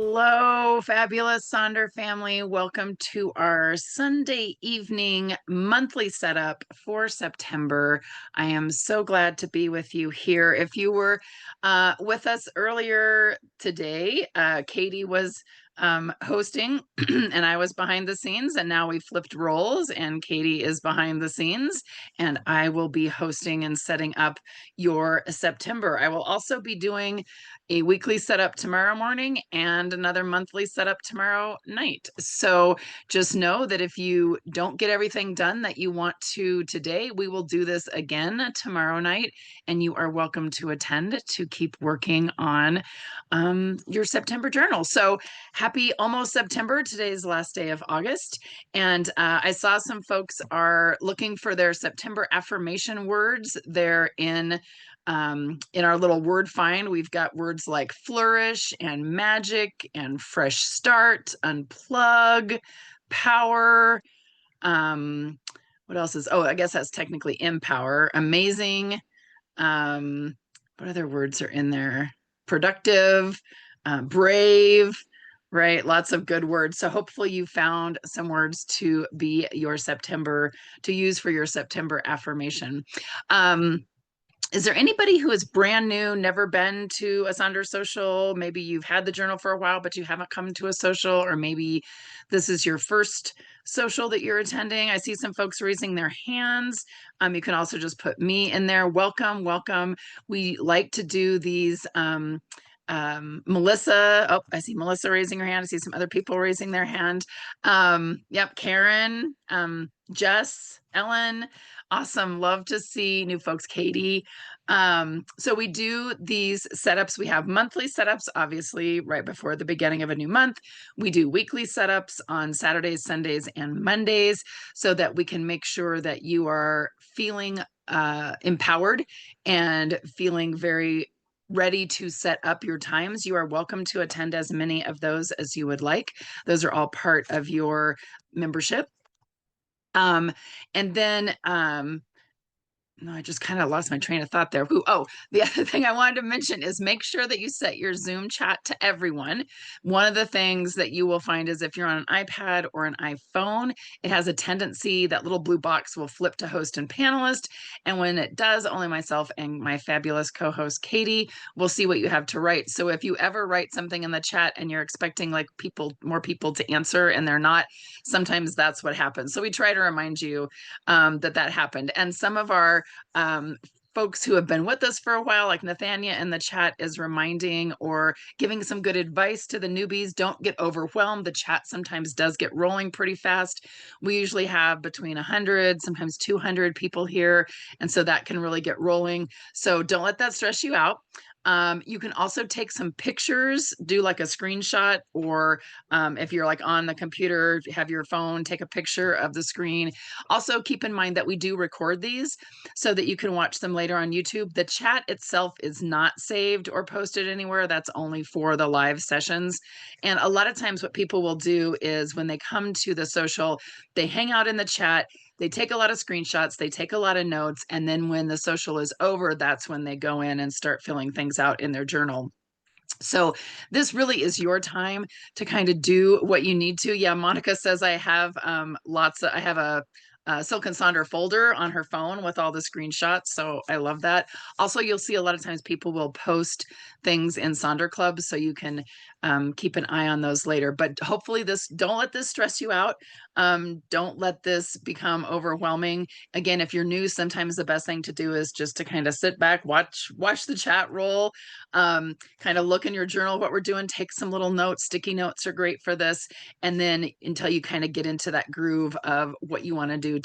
Hello, fabulous Sonder family. Welcome to our Sunday evening monthly setup for September. I am so glad to be with you here. If you were with us earlier today, Katie was hosting and I was behind the scenes, and now we flipped roles and Katie is behind the scenes and I will be hosting and setting up your September. I will also be doing a weekly setup tomorrow morning and another monthly setup tomorrow night. So just know that if you don't get everything done that you want to today, we will do this again tomorrow night, and you are welcome to attend to keep working on your September journal. So happy almost September. Today's the last day of August. And I saw some folks are looking for their September affirmation words. They're in our little word find. We've got words like flourish and magic and fresh start, unplug, power. What else is, oh, I guess that's technically empower, amazing. What other words are in there? Productive, brave, right? Lots of good words. So hopefully you found some words to be your September, to use for your September affirmation. Is there anybody who is brand new, never been to a Sonder Social? Maybe you've had the journal for a while, but you haven't come to a social, or maybe this is your first social that you're attending. I see some folks raising their hands. You can also just put me in there. Welcome, welcome. We like to do these. Melissa, oh, I see Melissa raising her hand. I see some other people raising their hand. Yep, Karen, Jess, Ellen. Awesome. Love to see new folks. Katie. So we do these setups. We have monthly setups, obviously, right before the beginning of a new month. We do weekly setups on Saturdays, Sundays, and Mondays so that we can make sure that you are feeling empowered and feeling very ready to set up your times. You are welcome to attend as many of those as you would like. Those are all part of your membership. And then no, I just kind of lost my train of thought there. Oh, the other thing I wanted to mention is make sure that you set your Zoom chat to everyone. One of the things that you will find is if you're on an iPad or an iPhone, it has a tendency that little blue box will flip to host and panelist. And when it does, only myself and my fabulous co-host Katie will see what you have to write. So if you ever write something in the chat and you're expecting like more people to answer and they're not, sometimes that's what happens. So we try to remind you that happened. And some of our folks who have been with us for a while, like Nathania in the chat, is reminding or giving some good advice to the newbies. Don't get overwhelmed. The chat sometimes does get rolling pretty fast. We usually have between 100, sometimes 200 people here. And so that can really get rolling. So don't let that stress you out. You can also take some pictures, do like a screenshot, or if you're like on the computer, have your phone, take a picture of the screen. Also keep in mind that we do record these so that you can watch them later on YouTube. The chat itself is not saved or posted anywhere. That's only for the live sessions. And a lot of times what people will do is when they come to the social, they hang out in the chat, they take a lot of screenshots, they take a lot of notes, and then when the social is over, that's when they go in and start filling things out in their journal. So this really is your time to kind of do what you need to. Yeah, Monica says I have I have a Silk and Sonder folder on her phone with all the screenshots. So I love that. Also, you'll see a lot of times people will post things in Sonder Club, so you can keep an eye on those later. But hopefully don't let this stress you out. Don't let this become overwhelming. Again, if you're new, sometimes the best thing to do is just to kind of sit back, watch the chat roll, kind of look in your journal what we're doing, take some little notes. Sticky notes are great for this. And then until you kind of get into that groove of what you want to do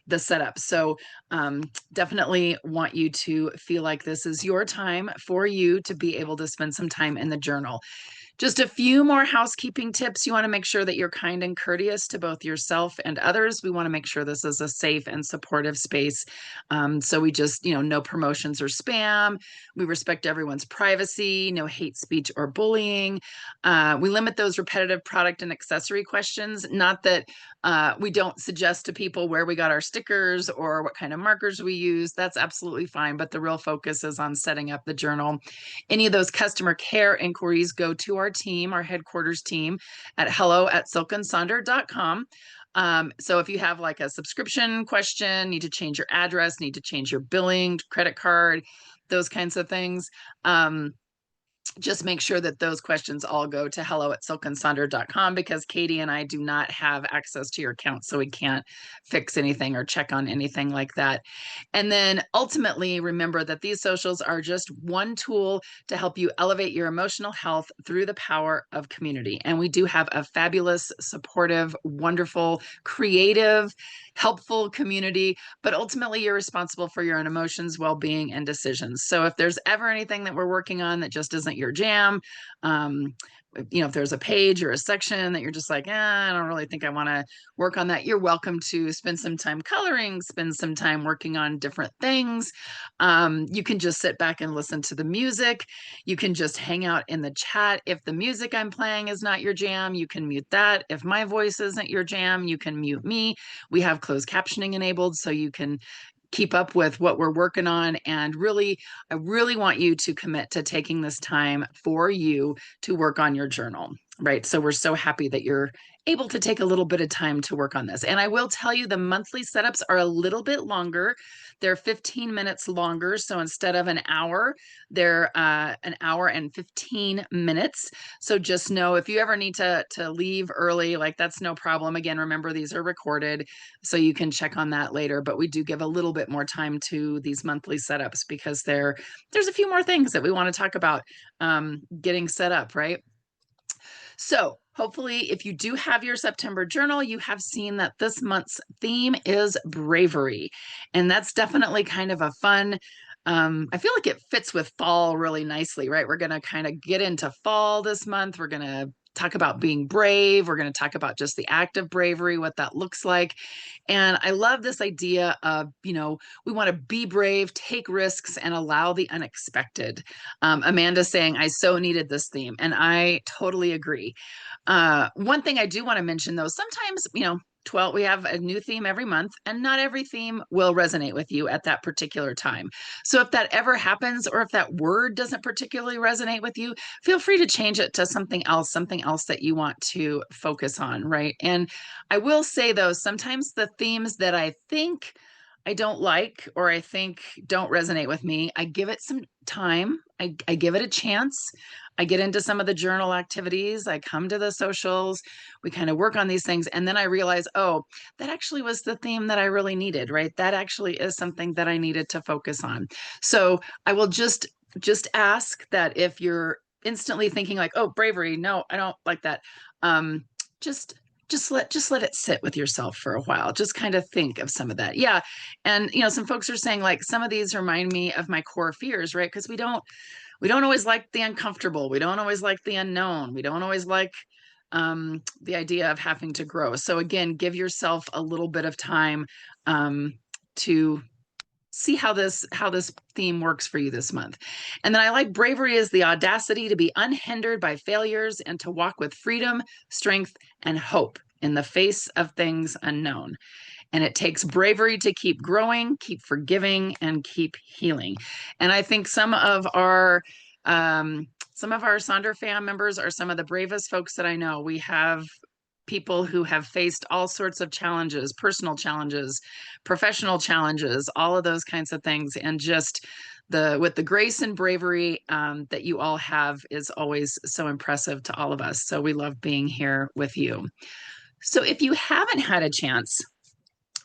the setup. So definitely want you to feel like this is your time for you to be able to spend some time in the journal. Just a few more housekeeping tips. You want to make sure that you're kind and courteous to both yourself and others. We want to make sure this is a safe and supportive space. So we just, no promotions or spam. We respect everyone's privacy, no hate speech or bullying. We limit those repetitive product and accessory questions. Not that we don't suggest to people where we got our stickers or what kind of markers we use. That's absolutely fine. But the real focus is on setting up the journal. Any of those customer care inquiries go to our team, our headquarters team at hello@silkandsonder.com. So if you have like a subscription question, need to change your address, need to change your billing, credit card, those kinds of things, just make sure that those questions all go to hello@silkandsonder.com, because Katie and I do not have access to your account, so we can't fix anything or check on anything like that. And then ultimately, remember that these socials are just one tool to help you elevate your emotional health through the power of community. And we do have a fabulous, supportive, wonderful, creative, helpful community, but ultimately you're responsible for your own emotions, well-being, and decisions. So if there's ever anything that we're working on that just isn't your jam, if there's a page or a section that you're just like, I don't really think I want to work on that, you're welcome to spend some time coloring, spend some time working on different things. You can just sit back and listen to the music. You can just hang out in the chat. If the music I'm playing is not your jam, you can mute that. If my voice isn't your jam, you can mute me. We have closed captioning enabled, so you can keep up with what we're working on. And really, I really want you to commit to taking this time for you to work on your journal, right? So we're so happy that you're able to take a little bit of time to work on this. And I will tell you, the monthly setups are a little bit longer. They're 15 minutes longer. So instead of an hour, they're an hour and 15 minutes. So just know if you ever need to leave early, like that's no problem. Again, remember, these are recorded, so you can check on that later. But we do give a little bit more time to these monthly setups because there's a few more things that we want to talk about getting set up, right? So hopefully, if you do have your September journal, you have seen that this month's theme is bravery. And that's definitely kind of a fun, I feel like it fits with fall really nicely, right? We're going to kind of get into fall this month. We're going to talk about being brave. We're going to talk about just the act of bravery, what that looks like. And I love this idea of, we want to be brave, take risks, and allow the unexpected. Amanda saying, I so needed this theme. And I totally agree. One thing I do want to mention, though, sometimes, 12, we have a new theme every month, and not every theme will resonate with you at that particular time. So if that ever happens, or if that word doesn't particularly resonate with you, feel free to change it to something else that you want to focus on, right? And I will say, though, sometimes the themes that I think I don't like, or I think don't resonate with me, I give it some time. I give it a chance. I get into some of the journal activities. I come to the socials. We kind of work on these things. And then I realize, oh, that actually was the theme that I really needed, right? That actually is something that I needed to focus on. So I will just ask that if you're instantly thinking like, oh, bravery, no, I don't like that. Just let it sit with yourself for a while. Just kind of think of some of that. Yeah. And some folks are saying like some of these remind me of my core fears, right? Because we don't always like the uncomfortable. We don't always like the unknown. We don't always like the idea of having to grow. So again, give yourself a little bit of time to see how this theme works for you this month. And then I like bravery is the audacity to be unhindered by failures and to walk with freedom, strength, and hope in the face of things unknown. And it takes bravery to keep growing, keep forgiving, and keep healing. And I think some of our Sonder fam members are some of the bravest folks that I know. We have people who have faced all sorts of challenges, personal challenges, professional challenges, all of those kinds of things. And just with the grace and bravery that you all have is always so impressive to all of us. So we love being here with you. So if you haven't had a chance,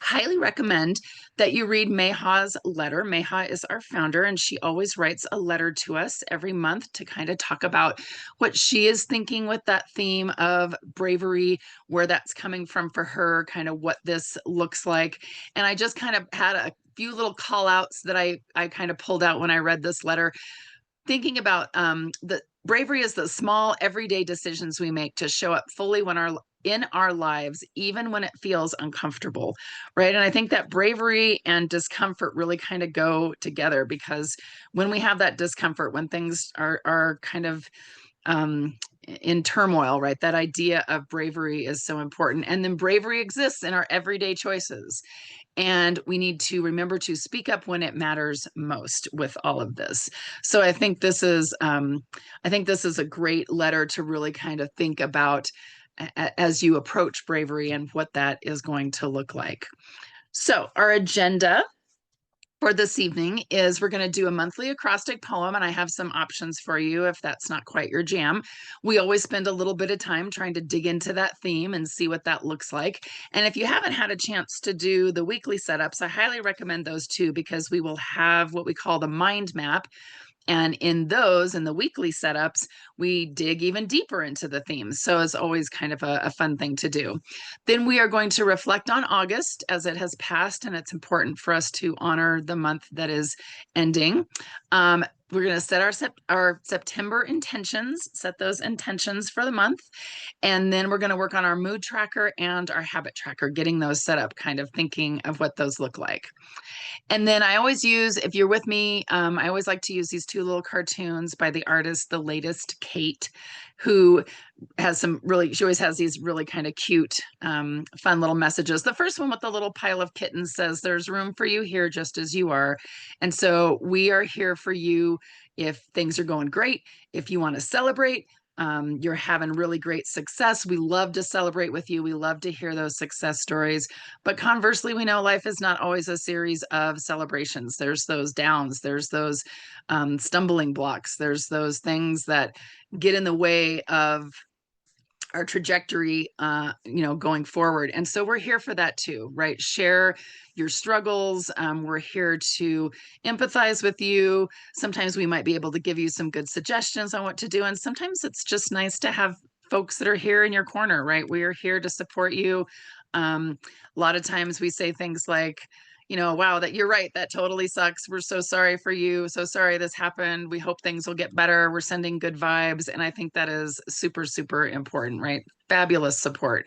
highly recommend that you read Meha's letter. Meha is our founder, and she always writes a letter to us every month to kind of talk about what she is thinking with that theme of bravery, where that's coming from for her, kind of what this looks like. And I just kind of had a few little call outs that I kind of pulled out when I read this letter, thinking about the bravery is the small everyday decisions we make to show up fully in our lives, even when it feels uncomfortable, right? And I think that bravery and discomfort really kind of go together, because when we have that discomfort, when things are kind of in turmoil, right? That idea of bravery is so important. And then bravery exists in our everyday choices. And we need to remember to speak up when it matters most with all of this. So I think this is a great letter to really kind of think about as you approach bravery and what that is going to look like. So our agenda for this evening is we're going to do a monthly acrostic poem, and I have some options for you if that's not quite your jam. We always spend a little bit of time trying to dig into that theme and see what that looks like. And if you haven't had a chance to do the weekly setups, I highly recommend those too, because we will have what we call the mind map, and in those, in the weekly setups, we dig even deeper into the themes. So it's always kind of a fun thing to do. Then we are going to reflect on August as it has passed, and it's important for us to honor the month that is ending. We're going to set our September intentions, set those intentions for the month. And then we're going to work on our mood tracker and our habit tracker, getting those set up, kind of thinking of what those look like. And then I always use, if you're with me, I always like to use these two little cartoons by the artist, The Latest Kate, who has some really, she always has these really kind of cute, fun little messages. The first one with the little pile of kittens says, "There's room for you here just as you are." And so we are here for you if things are going great, if you want to celebrate, you're having really great success. We love to celebrate with you. We love to hear those success stories. But conversely, we know life is not always a series of celebrations. There's those downs, there's those stumbling blocks, there's those things that get in the way of our trajectory, going forward. And so we're here for that too, right? Share your struggles. We're here to empathize with you. Sometimes we might be able to give you some good suggestions on what to do. And sometimes it's just nice to have folks that are here in your corner, right? We are here to support you. A lot of times we say things like, wow, that you're right. That totally sucks. We're so sorry for you. So sorry this happened. We hope things will get better. We're sending good vibes. And I think that is super, super important, right? Fabulous support.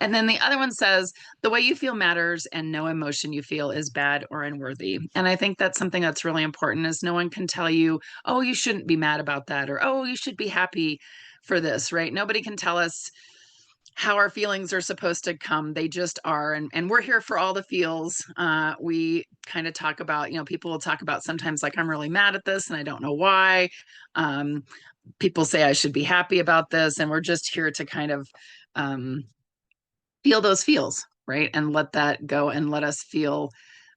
And then the other one says, the way you feel matters and no emotion you feel is bad or unworthy. And I think that's something that's really important, is no one can tell you, oh, you shouldn't be mad about that, or, oh, you should be happy for this, right? Nobody can tell us how our feelings are supposed to come. They just are. And we're here for all the feels. We kind of talk about, people will talk about sometimes like, I'm really mad at this and I don't know why. People say I should be happy about this. And we're just here to kind of feel those feels, right? And let that go and let us feel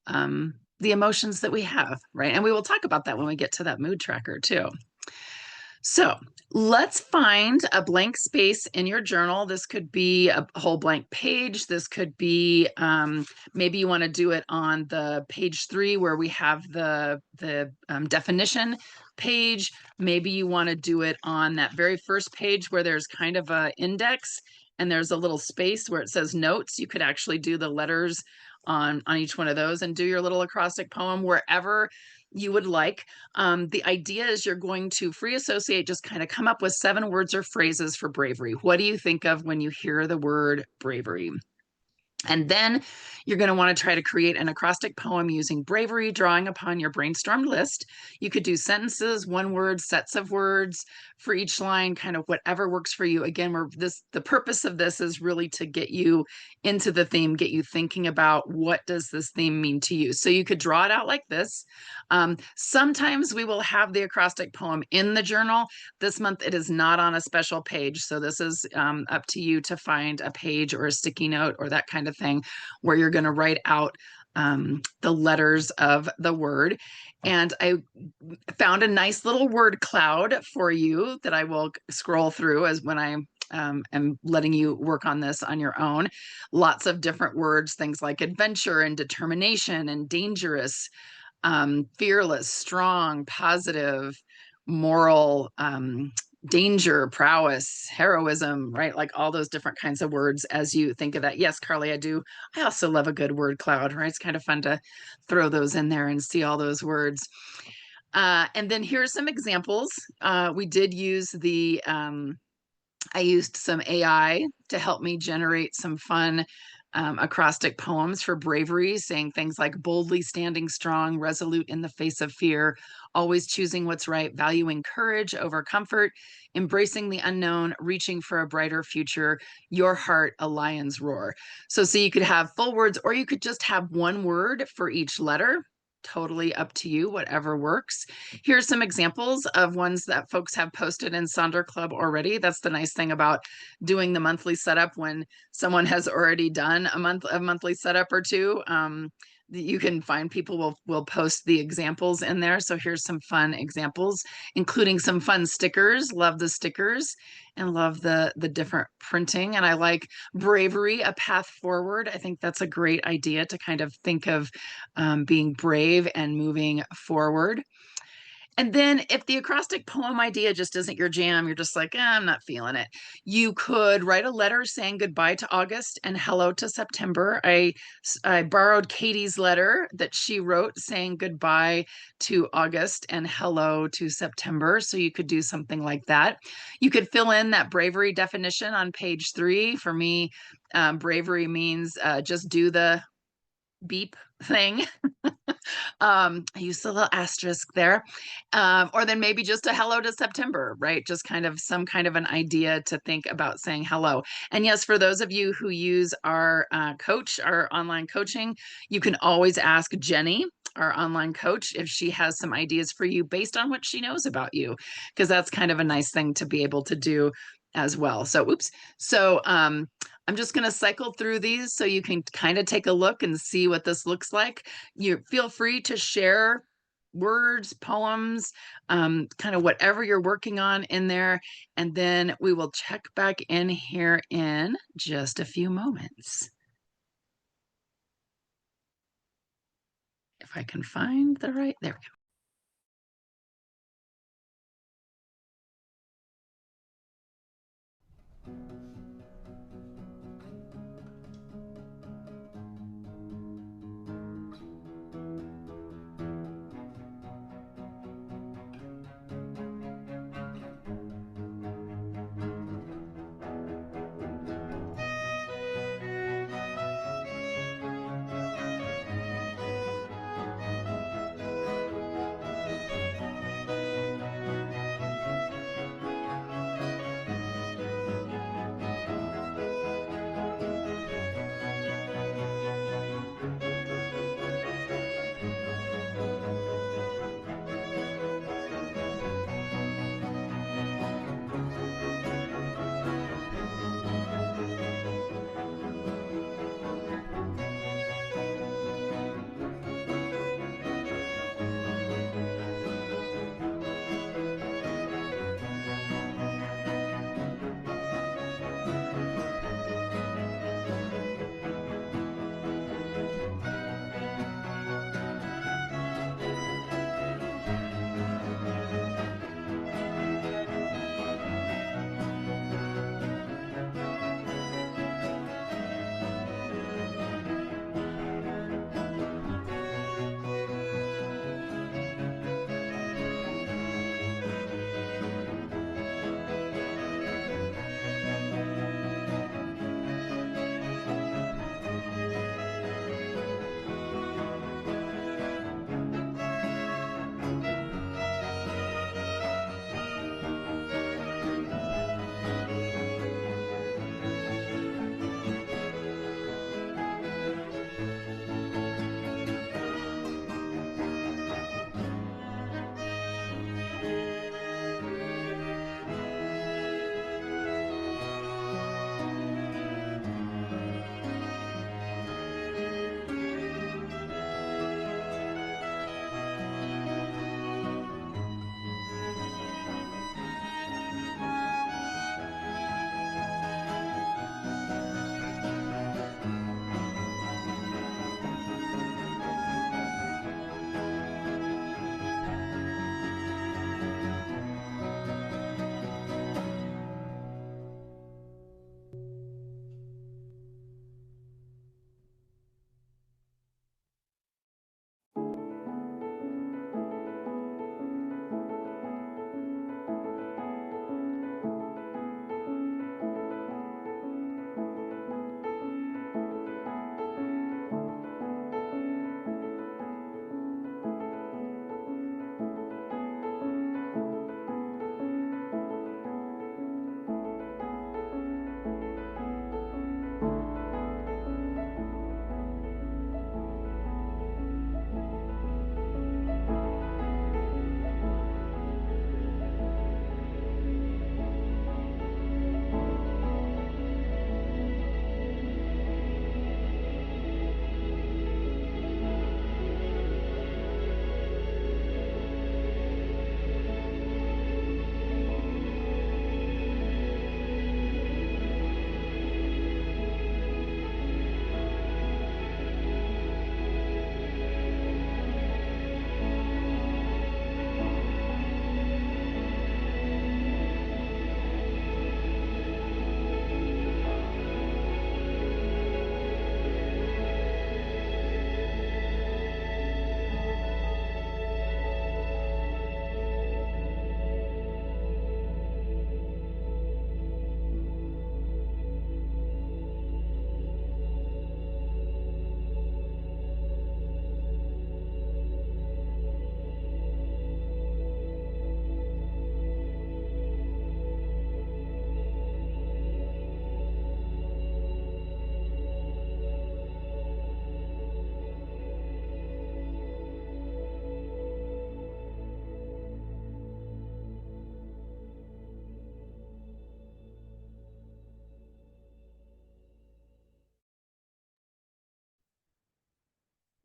the emotions that we have, right? And we will talk about that when we get to that mood tracker too. So let's find a blank space in your journal. This could be a whole blank page. This could be, maybe you want to do it on the page 3 where we have the definition page. Maybe you want to do it on that very first page where there's kind of a index and there's a little space where it says notes. You could actually do the letters on each one of those and do your little acrostic poem wherever you would like. The idea is you're going to free associate, just kind of come up with 7 words or phrases for bravery. What do you think of when you hear the word bravery? And then you're going to want to try to create an acrostic poem using bravery, drawing upon your brainstormed list. You could do sentences, one word, sets of words for each line, kind of whatever works for you. Again, the purpose of this is really to get you into the theme, get you thinking about what does this theme mean to you. So you could draw it out like this. Sometimes we will have the acrostic poem in the journal. This month it is not on a special page. So this is up to you to find a page or a sticky note or that kind of thing where you're going to write out the letters of the word. And I found a nice little word cloud for you that I will scroll through as when I am letting you work on this on your own. Lots of different words, things like adventure and determination and dangerous, fearless, strong, positive, moral, danger, prowess, heroism, right? Like all those different kinds of words as you think of that. Yes, Carly, I do. I also love a good word cloud, right? It's kind of fun to throw those in there and see all those words. And then here's some examples. We did use I used some AI to help me generate some fun acrostic poems for bravery, saying things like boldly standing strong, resolute in the face of fear, always choosing what's right, valuing courage over comfort, embracing the unknown, reaching for a brighter future, your heart, a lion's roar. So you could have full words, or you could just have one word for each letter. Totally up to you, whatever works. Here's some examples of ones that folks have posted in Sonder Club already. That's the nice thing about doing the monthly setup when someone has already done a monthly setup or two. You can find people will post the examples in there. So here's some fun examples, including some fun stickers. Love the stickers and love the different printing. And I like bravery, a path forward. I think that's a great idea to kind of think of being brave and moving forward. And then if the acrostic poem idea just isn't your jam, you're just like, I'm not feeling it. You could write a letter saying goodbye to August and hello to September. I borrowed Katie's letter that she wrote saying goodbye to August and hello to September. So you could do something like that. You could fill in that bravery definition on page 3. For me, bravery means just do the beep thing. I used a little asterisk there. Or then maybe just a hello to September, right? Just kind of some kind of an idea to think about saying hello. And yes, for those of you who use our coach, our online coaching, you can always ask Jenny, our online coach, if she has some ideas for you based on what she knows about you, because that's kind of a nice thing to be able to do as well. So, oops. So, I'm just going to cycle through these so you can kind of take a look and see what this looks like. You feel free to share words, poems, kind of whatever you're working on in there. And then we will check back in here in just a few moments. If I can find the right, there we go.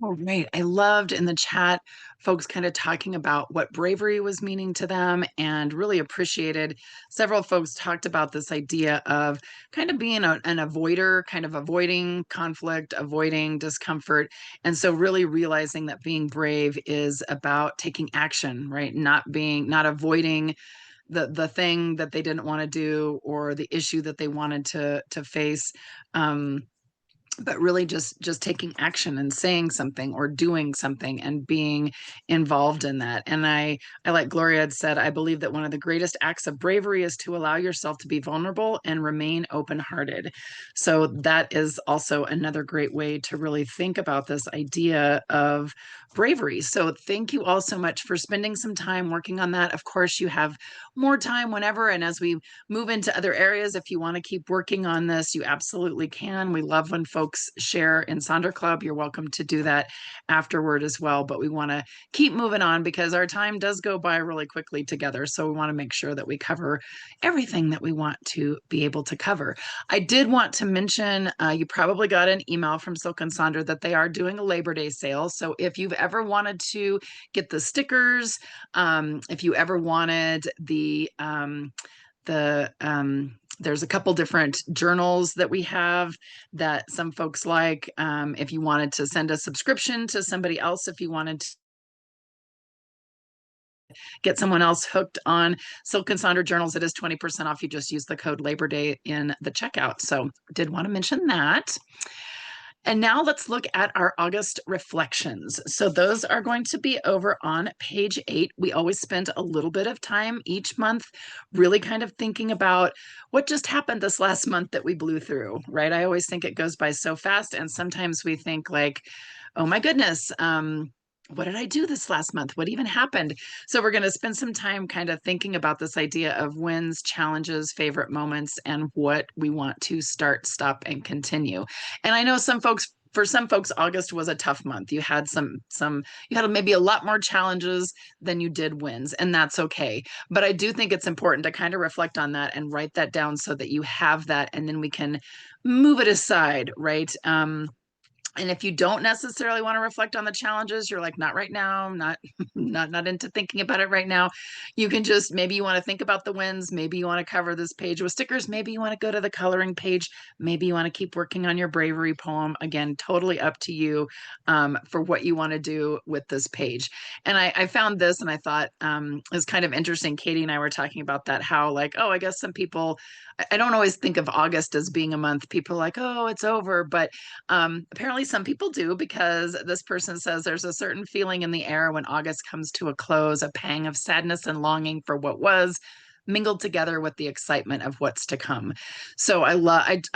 Oh, right. I loved in the chat folks kind of talking about what bravery was meaning to them and really appreciated. Several folks talked about this idea of kind of being an avoider, kind of avoiding conflict, avoiding discomfort. And so really realizing that being brave is about taking action, right? Not avoiding the thing that they didn't want to do or the issue that they wanted to face. But really just taking action and saying something or doing something and being involved in that. And I like Gloria had said, I believe that one of the greatest acts of bravery is to allow yourself to be vulnerable and remain open-hearted. So that is also another great way to really think about this idea of bravery. So thank you all so much for spending some time working on that. Of course, you have more time whenever, and as we move into other areas, if you want to keep working on this, you absolutely can. We love when folks share in Sonder Club. You're welcome to do that afterward as well. But we want to keep moving on because our time does go by really quickly together. So we want to make sure that we cover everything that we want to be able to cover. I did want to mention, you probably got an email from Silk and Sonder that they are doing a Labor Day sale. So if you've ever wanted to get the stickers, if you ever wanted there's a couple different journals that we have that some folks like. If you wanted to send a subscription to somebody else, if you wanted to get someone else hooked on Silk and Sonder journals, it is 20% off. You just use the code Labor Day in the checkout. So did want to mention that. And now let's look at our August reflections. So those are going to be over on page 8. We always spend a little bit of time each month really kind of thinking about what just happened this last month that we blew through, right? I always think it goes by so fast. And sometimes we think like, oh my goodness, what did I do this last month? What even happened? So we're going to spend some time kind of thinking about this idea of wins, challenges, favorite moments, and what we want to start, stop, and continue. And I know for some folks, August was a tough month. You had you had maybe a lot more challenges than you did wins, and that's okay. But I do think it's important to kind of reflect on that and write that down so that you have that, and then we can move it aside, right? And if you don't necessarily want to reflect on the challenges, you're like, not right now, not not into thinking about it right now. You can just, maybe you want to think about the wins, maybe you want to cover this page with stickers, maybe you want to go to the coloring page, maybe you want to keep working on your bravery poem. Again, totally up to you for what you want to do with this page. And I found this and I thought it was kind of interesting. Katie and I were talking about that, how like, oh, I guess some people, I don't always think of August as being a month. People are like, oh, it's over. But apparently some people do, because this person says there's a certain feeling in the air when August comes to a close, a pang of sadness and longing for what was, mingled together with the excitement of what's to come. So I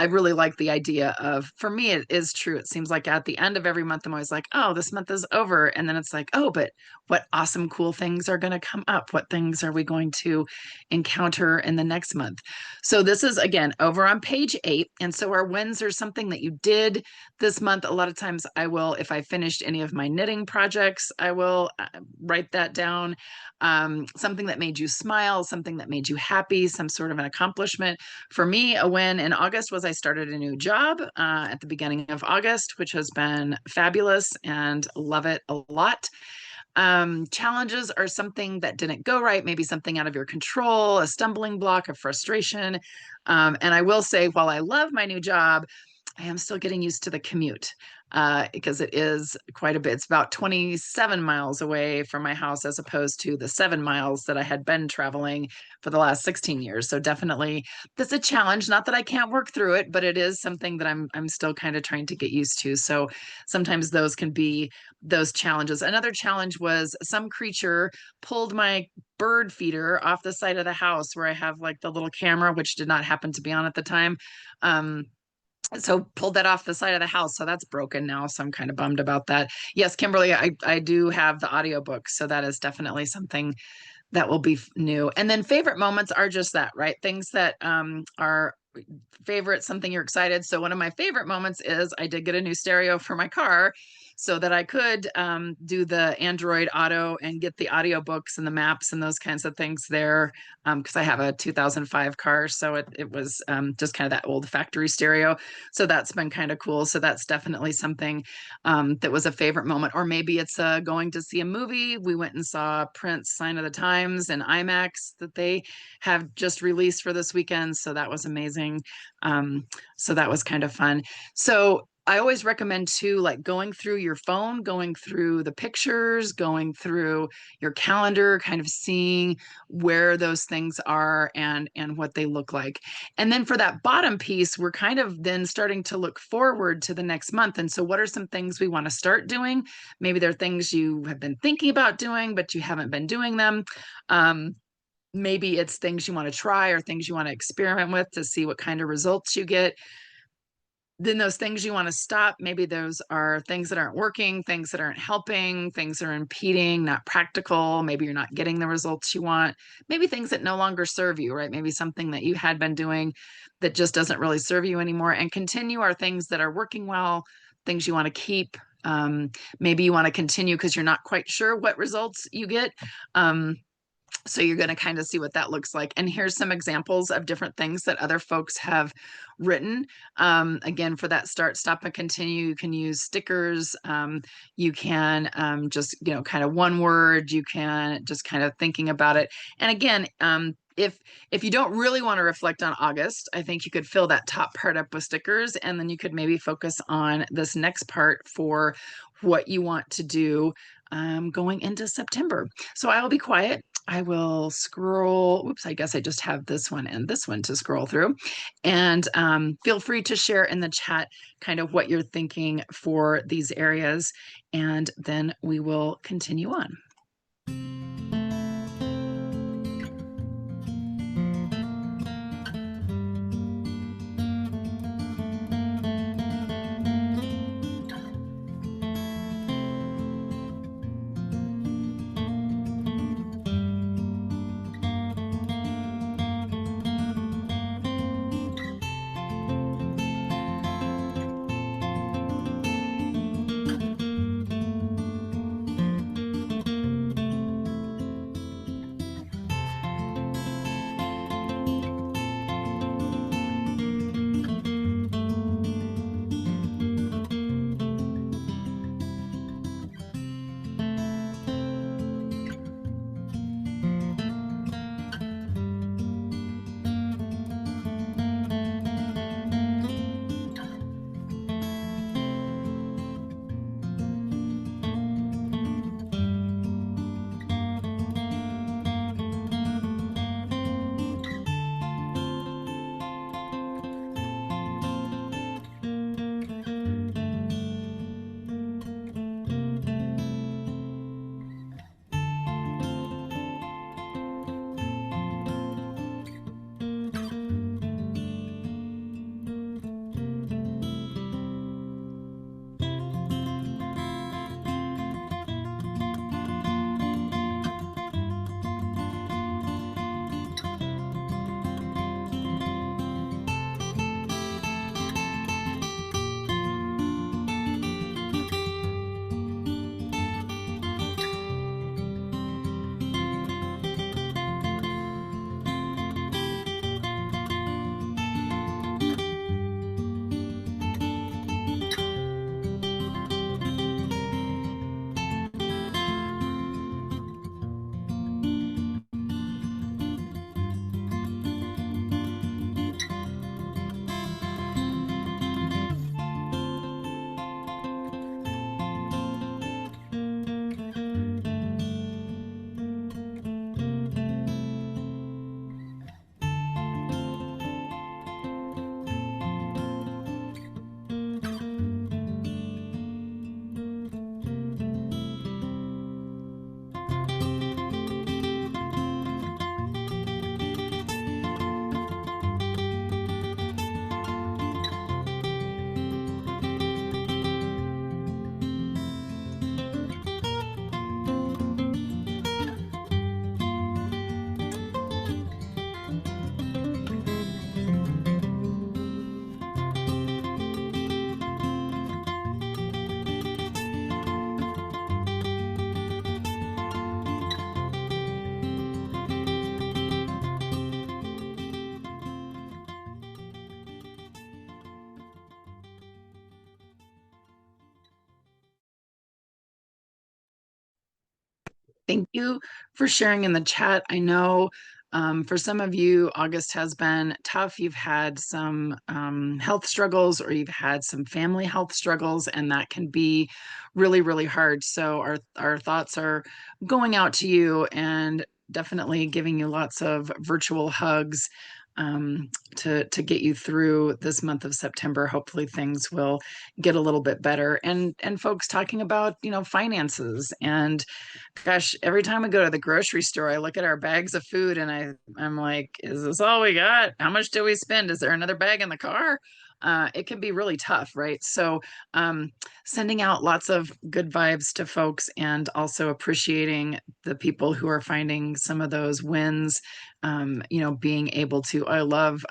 really like the idea of, for me, it is true. It seems like at the end of every month, I'm always like, oh, this month is over. And then it's like, oh, but what awesome, cool things are going to come up? What things are we going to encounter in the next month? So this is, again, over on page 8. And so our wins are something that you did this month. A lot of times I will, if I finished any of my knitting projects, I will write that down. Something that made you smile, something that made you happy, some sort of an accomplishment. For me, a win in August was I started a new job at the beginning of August, which has been fabulous and love it a lot. Challenges are something that didn't go right, maybe something out of your control, a stumbling block, a frustration. And I will say, while I love my new job, I am still getting used to the commute because it is quite a bit. It's about 27 miles away from my house as opposed to the 7 miles that I had been traveling for the last 16 years. So definitely that's a challenge. Not that I can't work through it, but it is something that I'm still kind of trying to get used to. So sometimes those can be those challenges. Another challenge was some creature pulled my bird feeder off the side of the house where I have like the little camera, which did not happen to be on at the time. So pulled that off the side of the house, so that's broken now, so I'm kind of bummed about that. Yes, Kimberly, I do have the audiobook, so that is definitely something that will be new. And then favorite moments are just that, right? Things that are favorite, something you're excited. So one of my favorite moments is I did get a new stereo for my car. so that I could do the Android Auto and get the audiobooks and the maps and those kinds of things there. Because I have a 2005 car, so it was just kind of that old factory stereo. So that's been kind of cool. So that's definitely something that was a favorite moment. Or maybe it's going to see a movie. We went and saw Prince Sign of the Times and IMAX that they have just released for this weekend. So that was amazing. So that was kind of fun. So I always recommend too, like going through your phone, going through the pictures, going through your calendar, kind of seeing where those things are and what they look like. And then for that bottom piece, we're kind of then starting to look forward to the next month. And so what are some things we want to start doing? Maybe there are things you have been thinking about doing, but you haven't been doing them. Maybe it's things you want to try or things you want to experiment with to see what kind of results you get. Then those things you want to stop, maybe those are things that aren't working, things that aren't helping, things that are impeding, not practical. Maybe you're not getting the results you want. Maybe things that no longer serve you, right? Maybe something that you had been doing that just doesn't really serve you anymore. And continue are things that are working well, things you want to keep. Maybe you want to continue because you're not quite sure what results you get. So you're going to kind of see what that looks like. And here's some examples of different things that other folks have written. Again, for that start, stop, and continue, you can use stickers. You can just, kind of one word. You can just kind of thinking about it. And again, if you don't really want to reflect on August, I think you could fill that top part up with stickers, and then you could maybe focus on this next part for what you want to do going into September. So I will be quiet. I will scroll. Oops, I guess I just have this one and this one to scroll through. And feel free to share in the chat kind of what you're thinking for these areas. And then we will continue on. Thank you for sharing in the chat. I know for some of you, August has been tough. You've had some health struggles or you've had some family health struggles, and that can be really, really hard. So our thoughts are going out to you and definitely giving you lots of virtual hugs to get you through this month of September. Hopefully things will get a little bit better. And folks talking about, finances. And gosh, every time I go to the grocery store, I look at our bags of food and I'm like, is this all we got? How much do we spend? Is there another bag in the car? It can be really tough, right? So, um, sending out lots of good vibes to folks and also appreciating the people who are finding some of those wins. Being able to, I love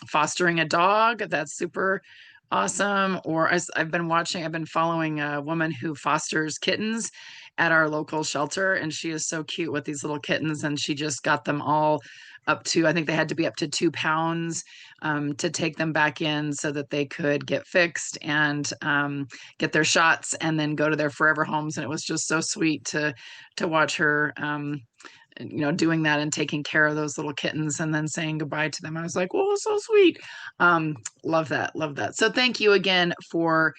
fostering a dog. That's super awesome. Or I've been following a woman who fosters kittens at our local shelter, and she is so cute with these little kittens, and she just got them all up to, I think they had to be up to 2 pounds to take them back in so that they could get fixed and get their shots and then go to their forever homes. And it was just so sweet to watch her doing that and taking care of those little kittens and then saying goodbye to them. I was like, "Whoa, so sweet." Love that. Love that. So thank you again for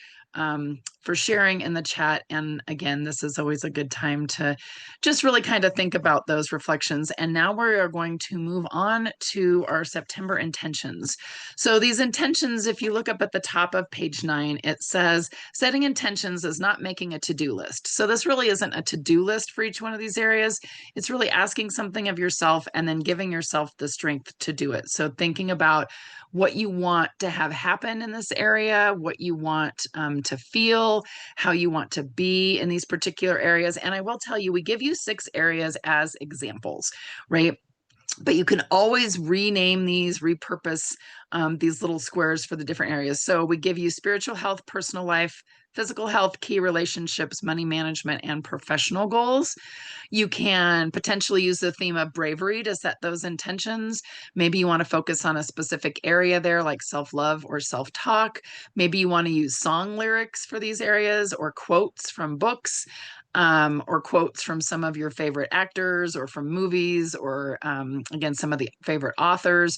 sharing in the chat. And again, this is always a good time to just really kind of think about those reflections. And now we are going to move on to our September intentions. So these intentions, if you look up at the top of page 9, it says setting intentions is not making a to-do list. So this really isn't a to-do list for each one of these areas. It's really asking something of yourself and then giving yourself the strength to do it. So thinking about what you want to have happen in this area, what you want to feel, how you want to be in these particular areas. And I will tell you, we give you 6 areas as examples, right? But you can always rename these, repurpose these little squares for the different areas. So we give you spiritual health, personal life, physical health, key relationships, money management, and professional goals. You can potentially use the theme of bravery to set those intentions. Maybe you want to focus on a specific area there, like self-love or self-talk. Maybe you want to use song lyrics for these areas or quotes from books. Or quotes from some of your favorite actors or from movies or again, some of the favorite authors.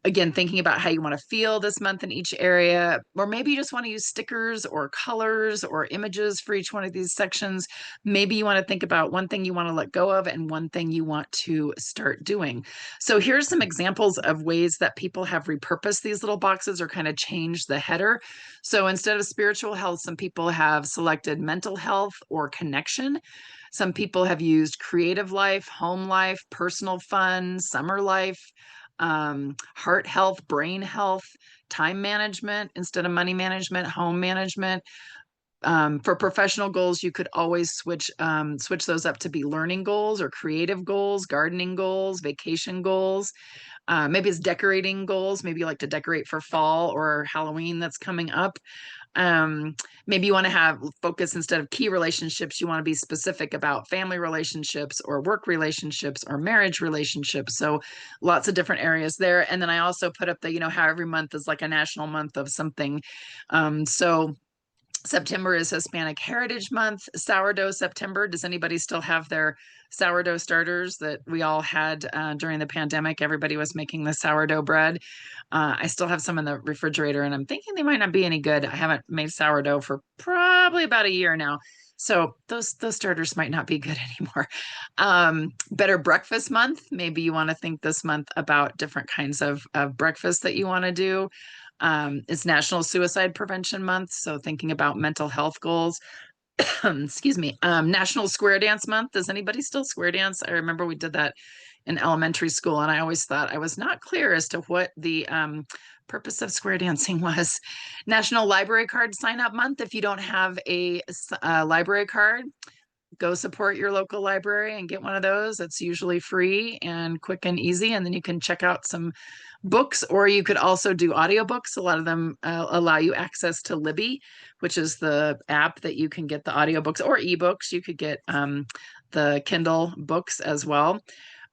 Again, thinking about how you want to feel this month in each area, or maybe you just want to use stickers or colors or images for each one of these sections. Maybe you want to think about one thing you want to let go of and one thing you want to start doing. So here's some examples of ways that people have repurposed these little boxes or kind of changed the header. So instead of spiritual health, some people have selected mental health or connection. Some people have used creative life, home life, personal fun, summer life, heart health, brain health, time management instead of money management, home management. For professional goals, you could always switch those up to be learning goals or creative goals, gardening goals, vacation goals. Maybe it's decorating goals. Maybe you like to decorate for fall or Halloween that's coming up. Um, Maybe you want to have focus instead of key relationships, you want to be specific about family relationships or work relationships or marriage relationships. So lots of different areas there. And then I also put up the, how every month is like a national month of something. So September is Hispanic Heritage Month, Sourdough September. Does anybody still have their sourdough starters that we all had during the pandemic? Everybody was making the sourdough bread. I still have some in the refrigerator, and I'm thinking they might not be any good. I haven't made sourdough for probably about a year now. So those starters might not be good anymore. Better Breakfast Month. Maybe you want to think this month about different kinds of breakfast that you want to do. It's National Suicide Prevention Month, so thinking about mental health goals. Excuse me. National Square Dance Month. Does anybody still square dance? I remember we did that in elementary school, and I always thought I was not clear as to what the purpose of square dancing was. National Library Card Sign Up Month. If you don't have a library card, go support your local library and get one of those. It's usually free and quick and easy. And then you can check out some books, or you could also do audiobooks. A lot of them allow you access to Libby, which is the app that you can get the audiobooks or ebooks. You could get the Kindle books as well.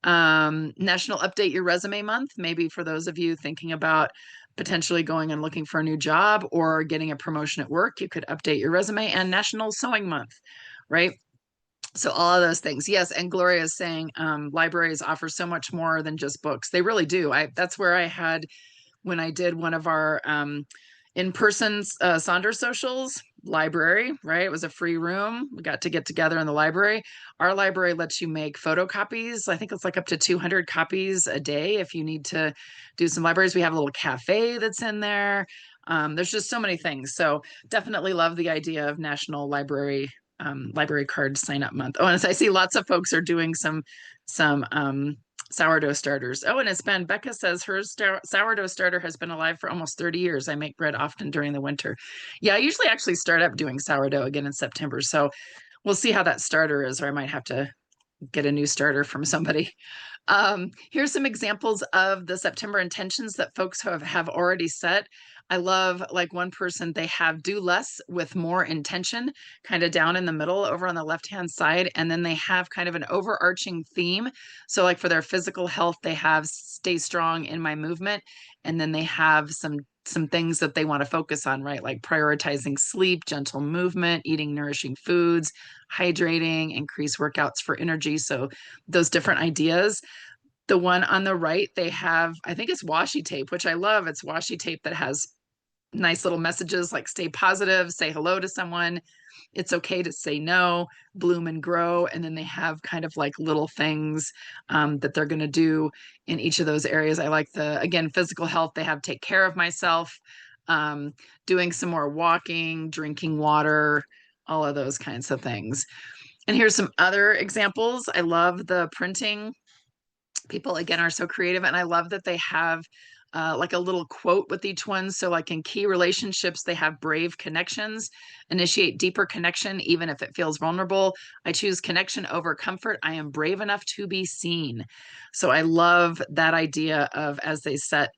National Update Your Resume Month, maybe for those of you thinking about potentially going and looking for a new job or getting a promotion at work, you could update your resume. And National Sewing Month, right? So all of those things. Yes, and Gloria is saying libraries offer so much more than just books. They really do. That's where I had when I did one of our in-person Sonder socials, library, right? It was a free room. We got to get together in the library. Our library lets you make photocopies. I think it's like up to 200 copies a day if you need to do some libraries. We have a little cafe that's in there. There's just so many things. So definitely love the idea of National Library Card Sign Up Month. Oh, and I see lots of folks are doing some sourdough starters. Oh, and it's been, Becca says her sourdough starter has been alive for almost 30 years. I make bread often during the winter. Yeah, I usually actually start up doing sourdough again in September. So we'll see how that starter is, or I might have to get a new starter from somebody. Here's some examples of the September intentions that folks have already set. I love, like, one person, they have do less with more intention, kind of down in the middle over on the left-hand side. And then they have kind of an overarching theme. So like for their physical health, they have stay strong in my movement. And then they have some things that they want to focus on, right? Like prioritizing sleep, gentle movement, eating nourishing foods, hydrating, increase workouts for energy. So those different ideas. The one on the right, they have, I think it's washi tape, which I love. It's washi tape that has nice little messages like stay positive, say hello to someone. It's okay to say no, bloom and grow. And then they have kind of like little things that they're going to do in each of those areas. I like again, physical health. They have take care of myself, um, doing some more walking, drinking water, all of those kinds of things. And here's some other examples. I love the printing. People again are so creative, and I love that they have like a little quote with each one. So like in key relationships, they have brave connections, initiate deeper connection even if it feels vulnerable. I choose connection over comfort. I am brave enough to be seen. So I love that idea of, as they set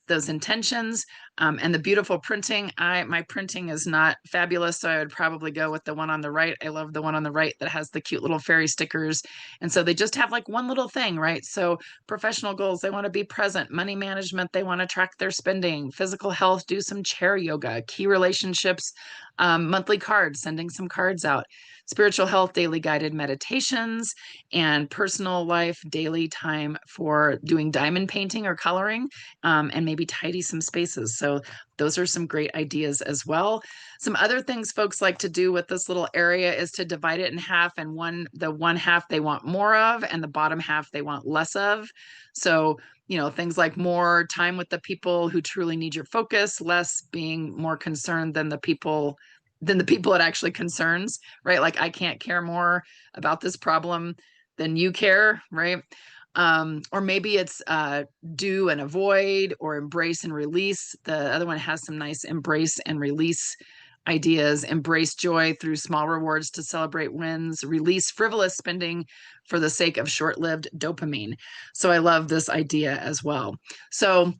those intentions, and the beautiful printing. My printing is not fabulous, so I would probably go with the one on the right. I love the one on the right that has the cute little fairy stickers. And so they just have like one little thing, right? So professional goals, they want to be present. Money management, they want to track their spending. Physical health, do some chair yoga. Key relationships, monthly cards, sending some cards out. Spiritual health, daily guided meditations. And personal life, daily time for doing diamond painting or coloring, and maybe tidy some spaces. So those are some great ideas as well. Some other things folks like to do with this little area is to divide it in half, and the one half they want more of and the bottom half they want less of. So, things like more time with the people who truly need your focus, less being more concerned than the people it actually concerns, right? Like I can't care more about this problem than you care, right? Or maybe it's do and avoid, or embrace and release. The other one has some nice embrace and release ideas. Embrace joy through small rewards to celebrate wins. Release frivolous spending for the sake of short-lived dopamine. So I love this idea as well. So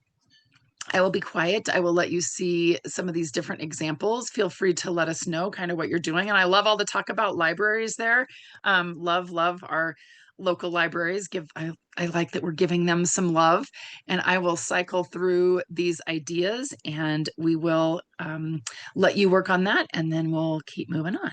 I will be quiet. I will let you see some of these different examples. Feel free to let us know kind of what you're doing. And I love all the talk about libraries there. Love our local libraries. I like that we're giving them some love. And I will cycle through these ideas, and we will let you work on that, and then we'll keep moving on.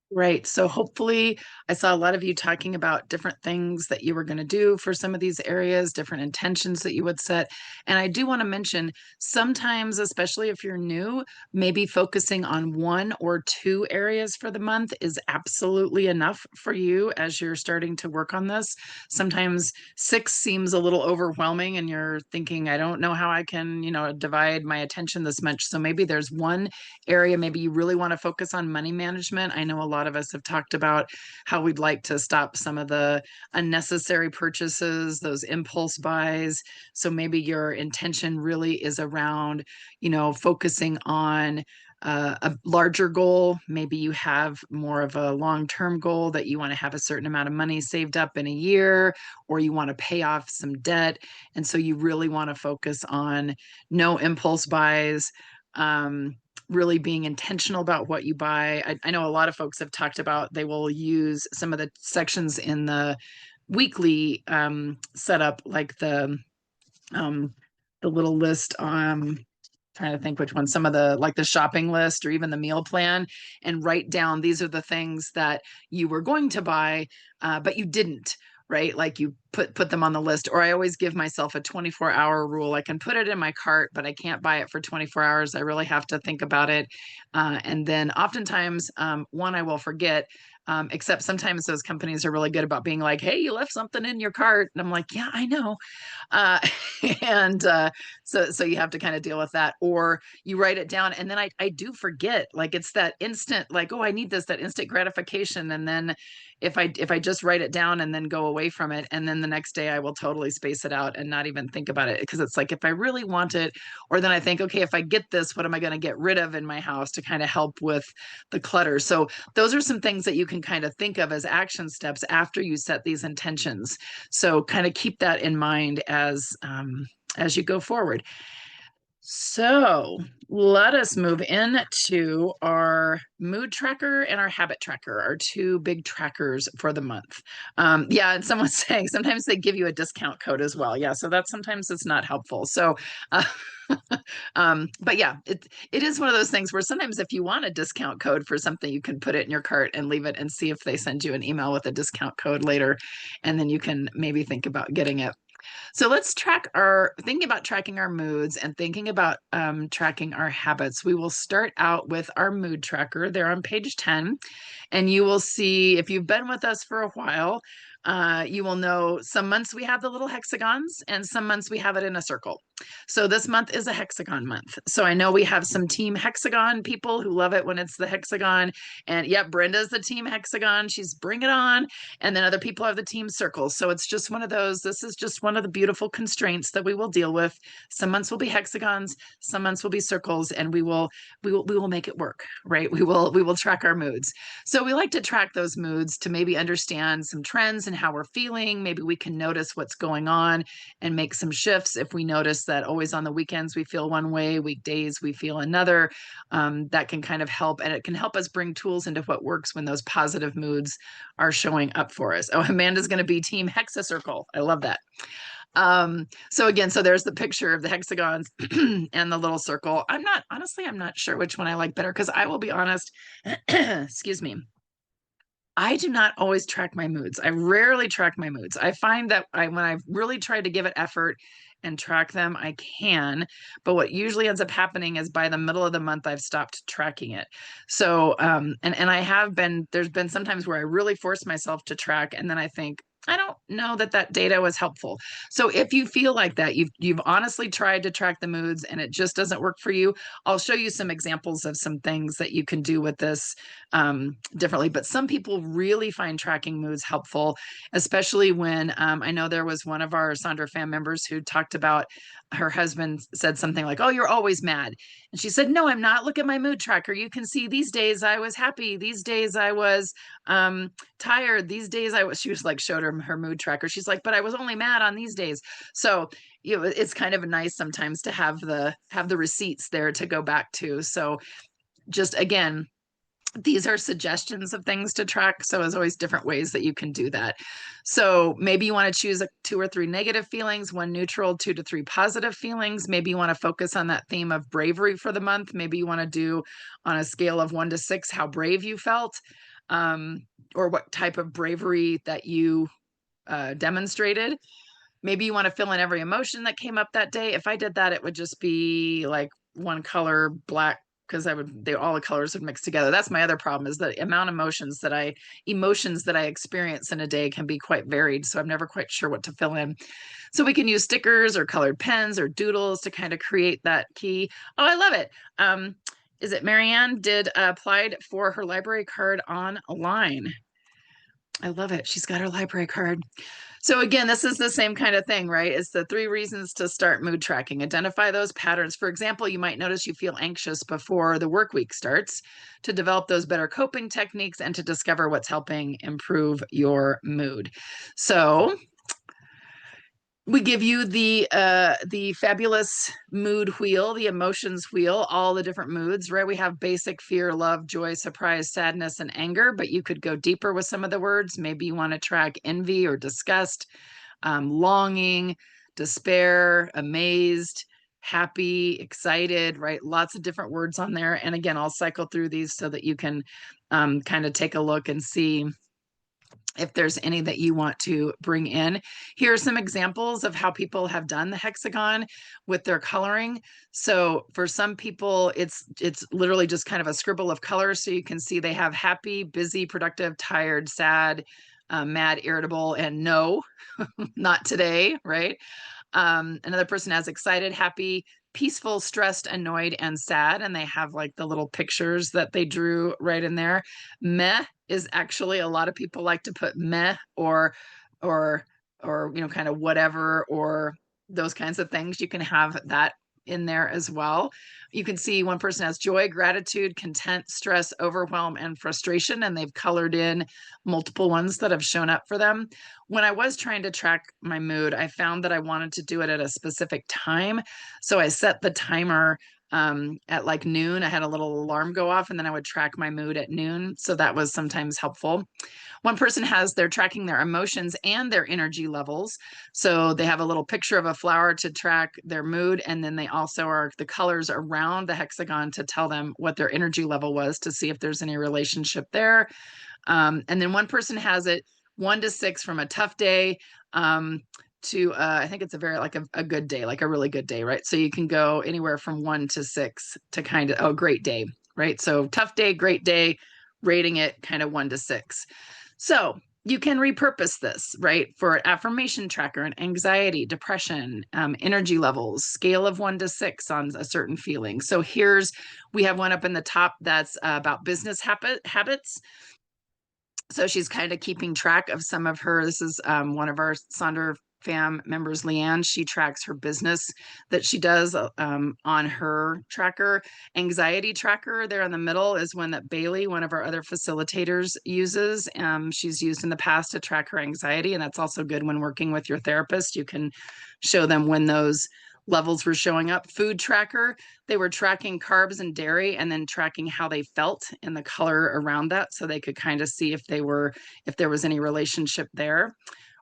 Right. So hopefully, I saw a lot of you talking about different things that you were going to do for some of these areas, different intentions that you would set. And I do want to mention sometimes, especially if you're new, maybe focusing on one or two areas for the month is absolutely enough for you as you're starting to work on this. Sometimes six seems a little overwhelming and you're thinking, I don't know how I can, divide my attention this much. So maybe there's one area, maybe you really want to focus on money management. I know a lot of us have talked about how we'd like to stop some of the unnecessary purchases, those impulse buys. So maybe your intention really is around, focusing on a larger goal. Maybe you have more of a long-term goal that you want to have a certain amount of money saved up in a year, or you want to pay off some debt. And so you really want to focus on no impulse buys, um, really being intentional about what you buy. I know a lot of folks have talked about they will use some of the sections in the weekly setup, like um, the little list on, trying to think which one, some of the, like the shopping list or even the meal plan, and write down these are the things that you were going to buy, but you didn't, right? Like you put them on the list. Or I always give myself a 24-hour rule. I can put it in my cart, but I can't buy it for 24 hours. I really have to think about it. And then oftentimes, one, I will forget. Except sometimes those companies are really good about being like, hey, you left something in your cart. And I'm like, yeah, I know. uh, and so you have to kind of deal with that, or you write it down, and then I do forget. Like it's that instant, like, oh, I need this, that instant gratification, and then if I just write it down and then go away from it, and then the next day I will totally space it out and not even think about it, because it's like if I really want it, or then I think, okay, if I get this, what am I going to get rid of in my house to kind of help with the clutter? So those are some things that you can kind of think of as action steps after you set these intentions. So kind of keep that in mind as you go forward. So let us move into our mood tracker and our habit tracker, our two big trackers for the month. Yeah, and someone's saying sometimes they give you a discount code as well. Yeah, so that sometimes it's not helpful. So, uh, but yeah, it is one of those things where sometimes if you want a discount code for something, you can put it in your cart and leave it and see if they send you an email with a discount code later, and then you can maybe think about getting it. So let's thinking about tracking our moods and thinking about tracking our habits. We will start out with our mood tracker. They're on page 10. And you will see, if you've been with us for a while, you will know some months we have the little hexagons and some months we have it in a circle. So this month is a hexagon month. So I know we have some team hexagon people who love it when it's the hexagon. And yep, Brenda's the team hexagon. She's bring it on. And then other people have the team circle. So it's just one of those. This is just one of the beautiful constraints that we will deal with. Some months will be hexagons, some months will be circles, and we will make it work, right? We will track our moods. So we like to track those moods to maybe understand some trends and how we're feeling. Maybe we can notice what's going on and make some shifts. If we notice that always on the weekends we feel one way, weekdays we feel another, that can kind of help. And it can help us bring tools into what works when those positive moods are showing up for us. Oh, Amanda's going to be team hexa circle. I love that. So again, so there's the picture of the hexagons and the little circle. I'm not sure which one I like better, because I will be honest, excuse me, I do not always track my moods. I rarely track my moods. I find that when I've really tried to give it effort and track them, I can. But what usually ends up happening is by the middle of the month, I've stopped tracking it. So, and I have been, there's been sometimes where I really force myself to track, and then I think, I don't know that data was helpful. So if you feel like that, you've honestly tried to track the moods and it just doesn't work for you, I'll show you some examples of some things that you can do with this differently. But some people really find tracking moods helpful, especially when I know there was one of our Sonder fan members who talked about her husband said something like, oh, you're always mad. And she said, no, I'm not. Look at my mood tracker. You can see these days I was happy. These days I was tired. These days she was like, showed her mood tracker. She's like, but I was only mad on these days. So it's kind of nice sometimes to have the receipts there to go back to. So just again, these are suggestions of things to track. So there's always different ways that you can do that. So maybe you want to choose 2 or 3 negative feelings, 1 neutral, 2 to 3 positive feelings. Maybe you want to focus on that theme of bravery for the month. Maybe you want to do on a scale of 1 to 6 how brave you felt. or what type of bravery that you demonstrated. Maybe you want to fill in every emotion that came up that day. If I did that, it would just be like one color, black, because all the colors would mix together. That's my other problem, is the amount of emotions that I experience in a day can be quite varied. So I'm never quite sure what to fill in. So we can use stickers or colored pens or doodles to kind of create that key. Oh, I love it. Is it Marianne applied for her library card online? I love it. She's got her library card. So again, this is the same kind of thing, right? It's the 3 reasons to start mood tracking. Identify those patterns. For example, you might notice you feel anxious before the work week starts. To develop those better coping techniques and to discover what's helping improve your mood. So we give you the fabulous mood wheel, the emotions wheel, all the different moods, right? We have basic fear, love, joy, surprise, sadness, and anger, but you could go deeper with some of the words. Maybe you want to track envy or disgust, longing, despair, amazed, happy, excited, right? Lots of different words on there. And again, I'll cycle through these so that you can kind of take a look and see if there's any that you want to bring in. Here are some examples of how people have done the hexagon with their coloring. So for some people, it's literally just kind of a scribble of colors. So you can see they have happy, busy, productive, tired, sad, mad, irritable, and no, not today, right? Another person has excited, happy, peaceful, stressed, annoyed, and sad. And they have like the little pictures that they drew right in there. Meh is actually, a lot of people like to put meh or kind of whatever, or those kinds of things. You can have that in there as well. You can see one person has joy, gratitude, content, stress, overwhelm, and frustration, and they've colored in multiple ones that have shown up for them. When I was trying to track my mood, I found that I wanted to do it at a specific time. So I set the timer at like noon. I had a little alarm go off, and then I would track my mood at noon. So that was sometimes helpful. One person they're tracking their emotions and their energy levels. So they have a little picture of a flower to track their mood. And then they also are the colors around the hexagon to tell them what their energy level was, to see if there's any relationship there. And then one person has it 1 to 6 from a tough day to I think it's a good day, like a really good day, right? So you can go anywhere from 1 to 6 to kind of, great day, right? So tough day, great day, rating it kind of 1 to 6. So you can repurpose this, right, for affirmation tracker and anxiety, depression, energy levels, scale of 1 to 6 on a certain feeling. So we have one up in the top that's about business habits. So she's kind of keeping track of some of this is one of our Sonder fam members, Leanne. She tracks her business that she does on her tracker. Anxiety tracker there in the middle is one that Bailey, one of our other facilitators, uses. She's used in the past to track her anxiety, and that's also good when working with your therapist. You can show them when those levels were showing up. Food tracker, they were tracking carbs and dairy and then tracking how they felt in the color around that, so they could kind of see if there was any relationship there.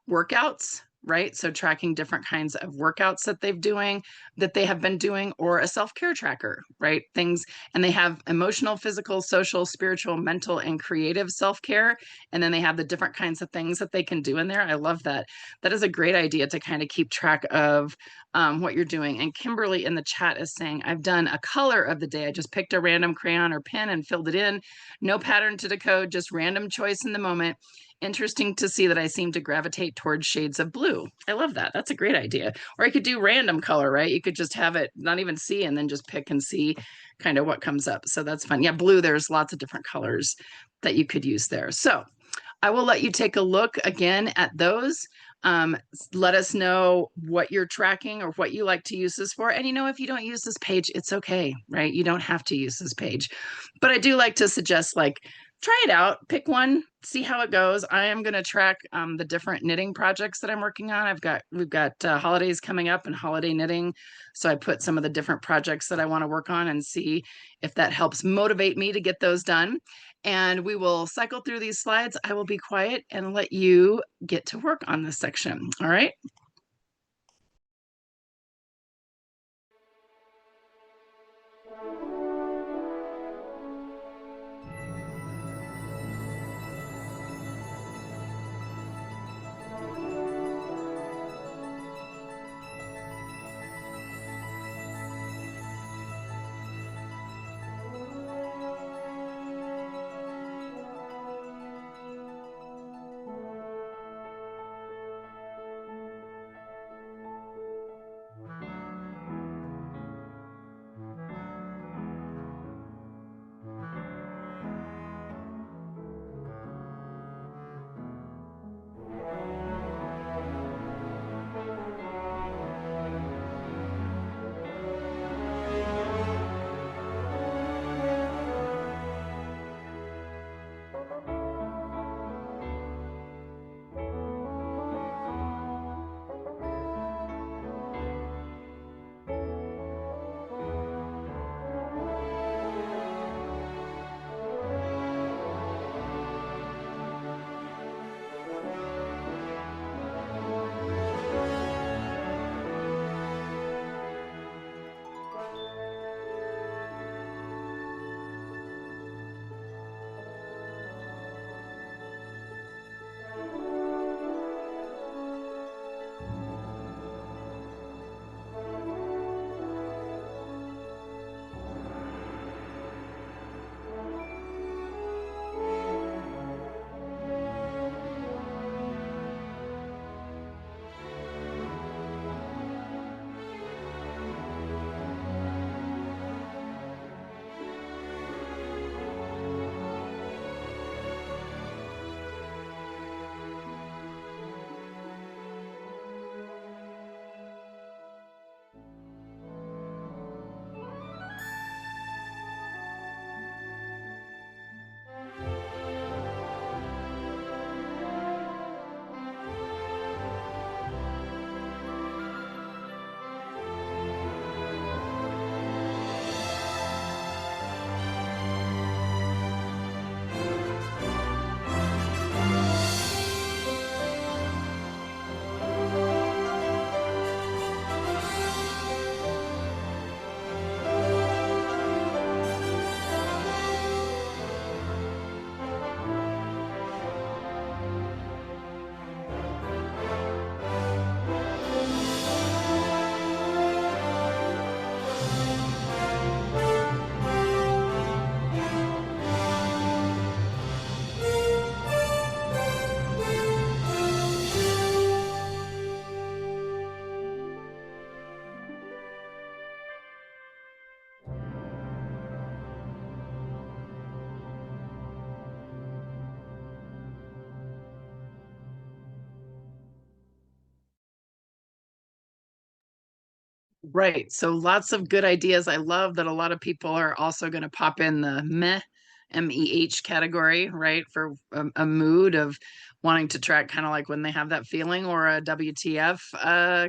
Workouts, right? So tracking different kinds of workouts that they have been doing, or a self-care tracker, right? Things, and they have emotional, physical, social, spiritual, mental, and creative self-care. And then they have the different kinds of things that they can do in there. I love that. That is a great idea to kind of keep track of what you're doing. And Kimberly in the chat is saying, I've done a color of the day. I just picked a random crayon or pen and filled it in. No pattern to decode, just random choice in the moment. Interesting to see that I seem to gravitate towards shades of blue. I love that. That's a great idea. Or I could do random color, right? You could just have it not even see, and then just pick and see kind of what comes up. So that's fun. Yeah, blue, there's lots of different colors that you could use there. So I will let you take a look again at those. Let us know what you're tracking or what you like to use this for. And if you don't use this page, it's okay, right? You don't have to use this page. But I do like to suggest, try it out, pick one, see how it goes. I am going to track the different knitting projects that I'm working on. We've got holidays coming up and holiday knitting. So I put some of the different projects that I want to work on and see if that helps motivate me to get those done. And we will cycle through these slides. I will be quiet and let you get to work on this section. All right. Right. So lots of good ideas. I love that a lot of people are also going to pop in the MEH category, right? For a mood of wanting to track, kind of like when they have that feeling, or a WTF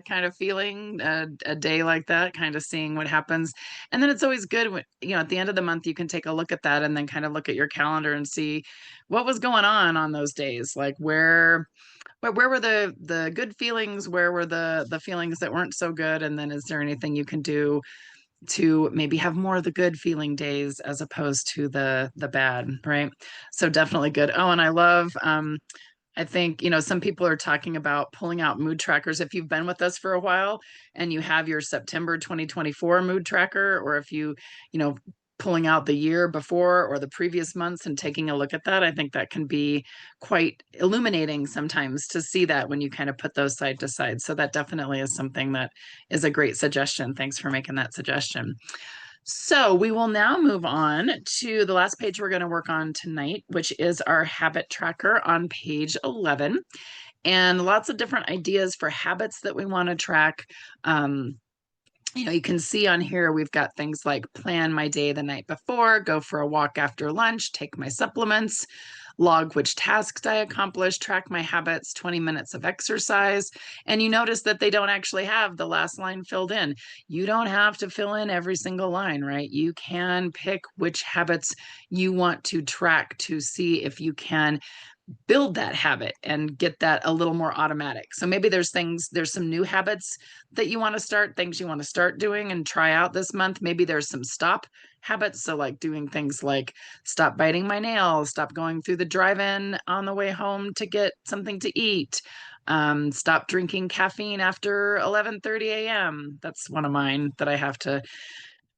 kind of feeling, a day like that, kind of seeing what happens. And then it's always good when, at the end of the month, you can take a look at that and then kind of look at your calendar and see what was going on those days. Like where were the good feelings, where were the feelings that weren't so good, and then is there anything you can do to maybe have more of the good feeling days as opposed to the bad, right? So definitely good. Oh, and I love I think, some people are talking about pulling out mood trackers. If you've been with us for a while and you have your September 2024 mood tracker, or if you know, pulling out the year before or the previous months and taking a look at that, I think that can be quite illuminating sometimes to see that when you kind of put those side to side. So that definitely is something that is a great suggestion. Thanks for making that suggestion. So we will now move on to the last page we're going to work on tonight, which is our habit tracker on page 11. And lots of different ideas for habits that we want to track. You can see on here, we've got things like plan my day the night before, go for a walk after lunch, take my supplements, log which tasks I accomplished, track my habits, 20 minutes of exercise. And you notice that they don't actually have the last line filled in. You don't have to fill in every single line, right? You can pick which habits you want to track to see if you can build that habit and get that a little more automatic. So maybe there's some new habits that you want to start, things you want to start doing and try out this month. Maybe there's some stop habits. So, like doing things like stop biting my nails, stop going through the drive in on the way home to get something to eat. Stop drinking caffeine after 11:30 a.m. That's one of mine that I have to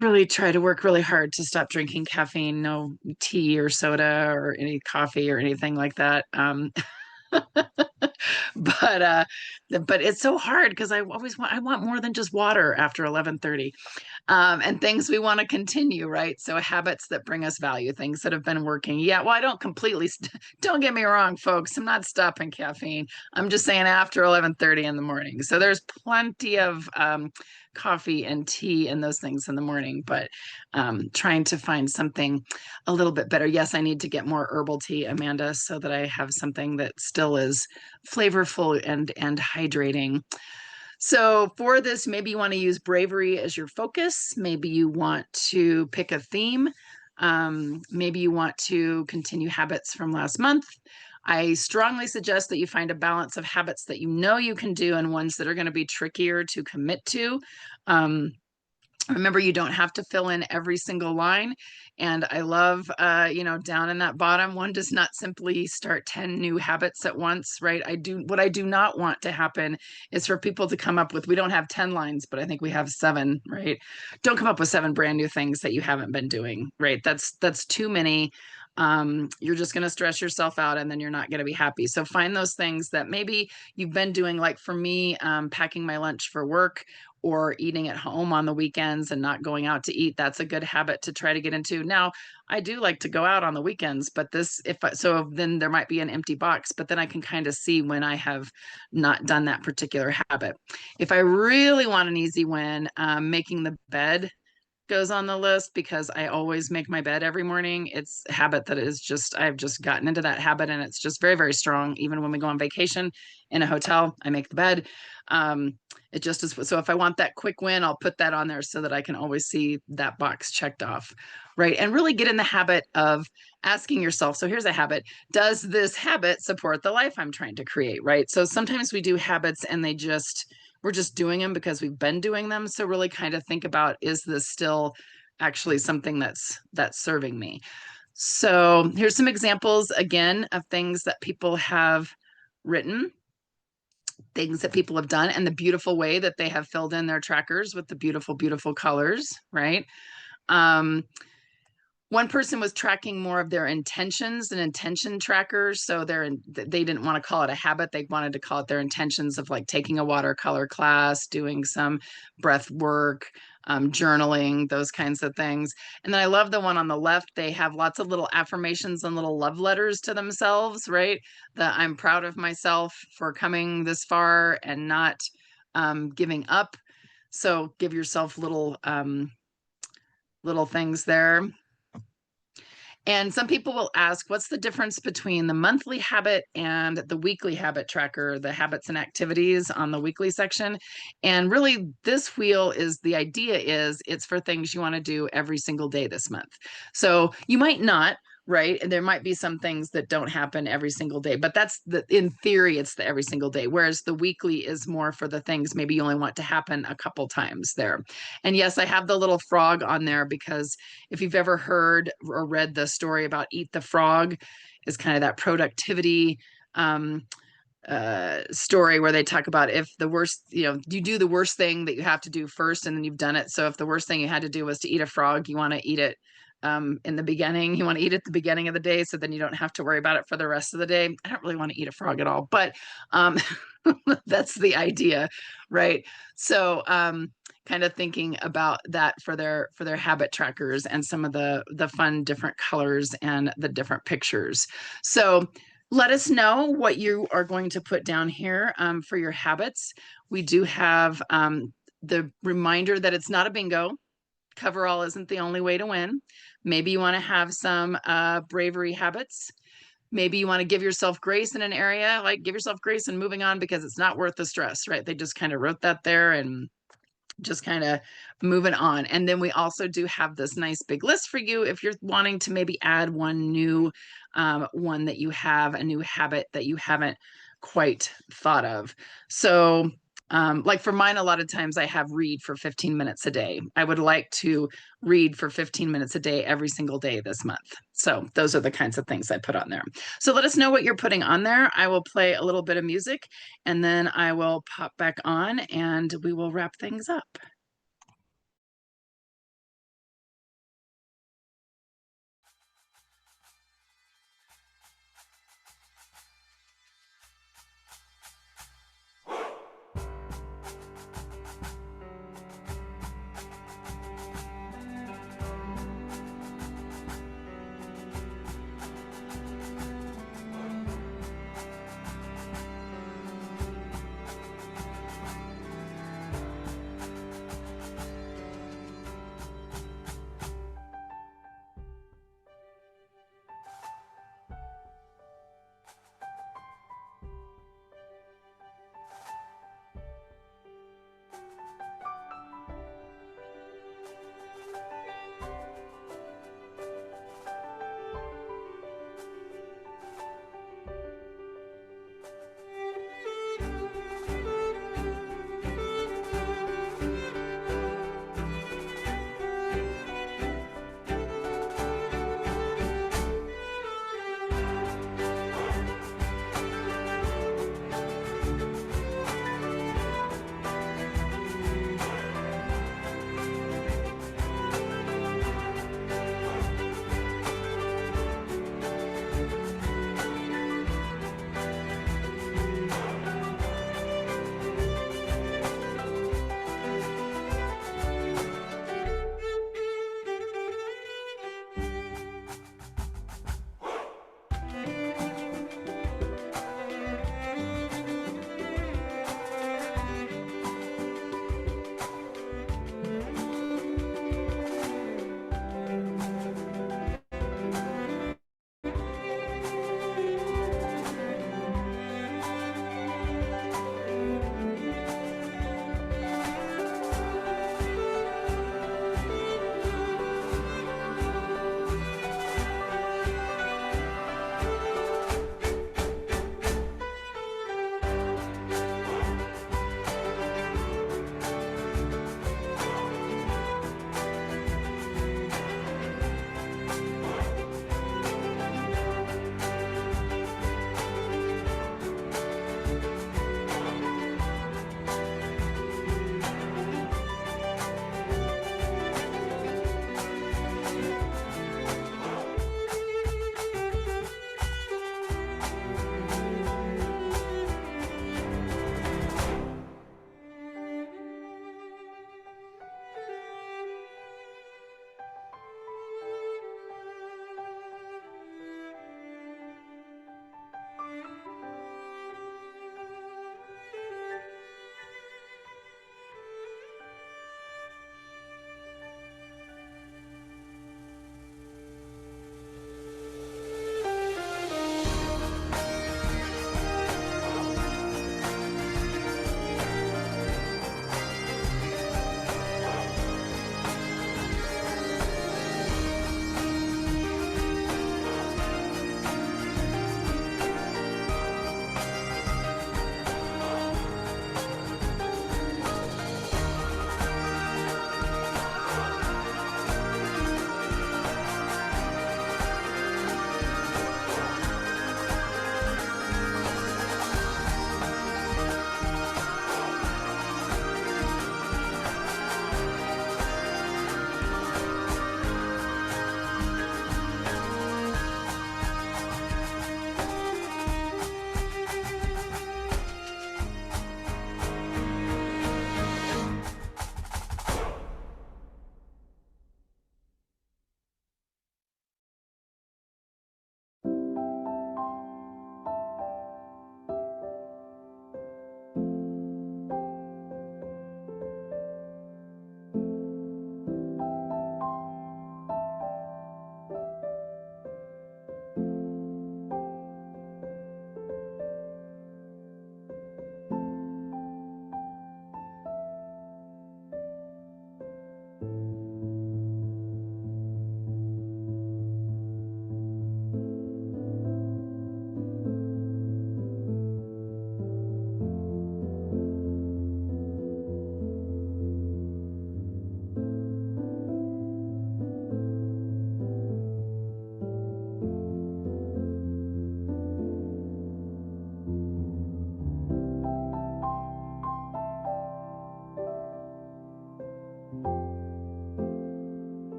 really try to work really hard to stop drinking caffeine, no tea or soda or any coffee or anything like that. But but it's so hard because I want more than just water after 11:30, and things we want to continue, right? So habits that bring us value, things that have been working. Yeah, well, I don't completely, don't get me wrong, folks. I'm not stopping caffeine. I'm just saying after 11:30 in the morning. So there's plenty of coffee and tea and those things in the morning, but trying to find something a little bit better. Yes, I need to get more herbal tea, Amanda, so that I have something that still is flavorful and hydrating. So for this, maybe you want to use bravery as your focus. Maybe you want to pick a theme. Maybe you want to continue habits from last month. I strongly suggest that you find a balance of habits that you know you can do and ones that are going to be trickier to commit to. Remember, you don't have to fill in every single line. And I love, down in that bottom, one does not simply start 10 new habits at once, right? What I do not want to happen is for people to come up with, we don't have 10 lines, but I think we have 7, right? Don't come up with 7 brand new things that you haven't been doing, right? That's too many. You're just going to stress yourself out and then you're not going to be happy. So find those things that maybe you've been doing, like for me, packing my lunch for work or eating at home on the weekends and not going out to eat. That's a good habit to try to get into. Now, I do like to go out on the weekends, but so then there might be an empty box, but then I can kind of see when I have not done that particular habit. If I really want an easy win, making the bed goes on the list because I always make my bed every morning. It's a habit that is just, I've just gotten into that habit and it's just very, very strong. Even when we go on vacation in a hotel, I make the bed. It just is. So if I want that quick win, I'll put that on there so that I can always see that box checked off. Right. And really get in the habit of asking yourself. So here's a habit. Does this habit support the life I'm trying to create? Right. So sometimes we do habits and we're just doing them because we've been doing them. So really kind of think about, is this still actually something that's serving me? So here's some examples again of things that people have written, things that people have done, and the beautiful way that they have filled in their trackers with the beautiful, beautiful colors, right? Um, One person was tracking more of their intentions and intention trackers. So they didn't want to call it a habit. They wanted to call it their intentions of like taking a watercolor class, doing some breath work, journaling, those kinds of things. And then I love the one on the left. They have lots of little affirmations and little love letters to themselves, right? That I'm proud of myself for coming this far and not giving up. So give yourself little things there. And some people will ask, what's the difference between the monthly habit and the weekly habit tracker, the habits and activities on the weekly section? And really, this wheel is the idea is it's for things you want to do every single day this month. So you might not, right? And there might be some things that don't happen every single day, but that's in theory, it's the every single day. Whereas the weekly is more for the things maybe you only want to happen a couple times there. And yes, I have the little frog on there because if you've ever heard or read the story about Eat the Frog, is kind of that productivity story where they talk about if the worst, you do the worst thing that you have to do first and then you've done it. So if the worst thing you had to do was to eat a frog, you want to eat it in the beginning. You want to eat at the beginning of the day so then you don't have to worry about it for the rest of the day. I don't really want to eat a frog at all, but that's the idea, right? So kind of thinking about that for their habit trackers and some of the fun different colors and the different pictures. So let us know what you are going to put down here for your habits. We do have the reminder that it's not a bingo. Coverall isn't the only way to win. Maybe you want to have some bravery habits. Maybe you want to give yourself grace in an area, like give yourself grace and moving on because it's not worth the stress, right? They just kind of wrote that there and just kind of moving on. And then we also do have this nice big list for you if you're wanting to maybe add one new one that you have, a new habit that you haven't quite thought of. So like for mine, a lot of times I have read for 15 minutes a day. I would like to read for 15 minutes a day every single day this month. So those are the kinds of things I put on there. So let us know what you're putting on there. I will play a little bit of music and then I will pop back on and we will wrap things up.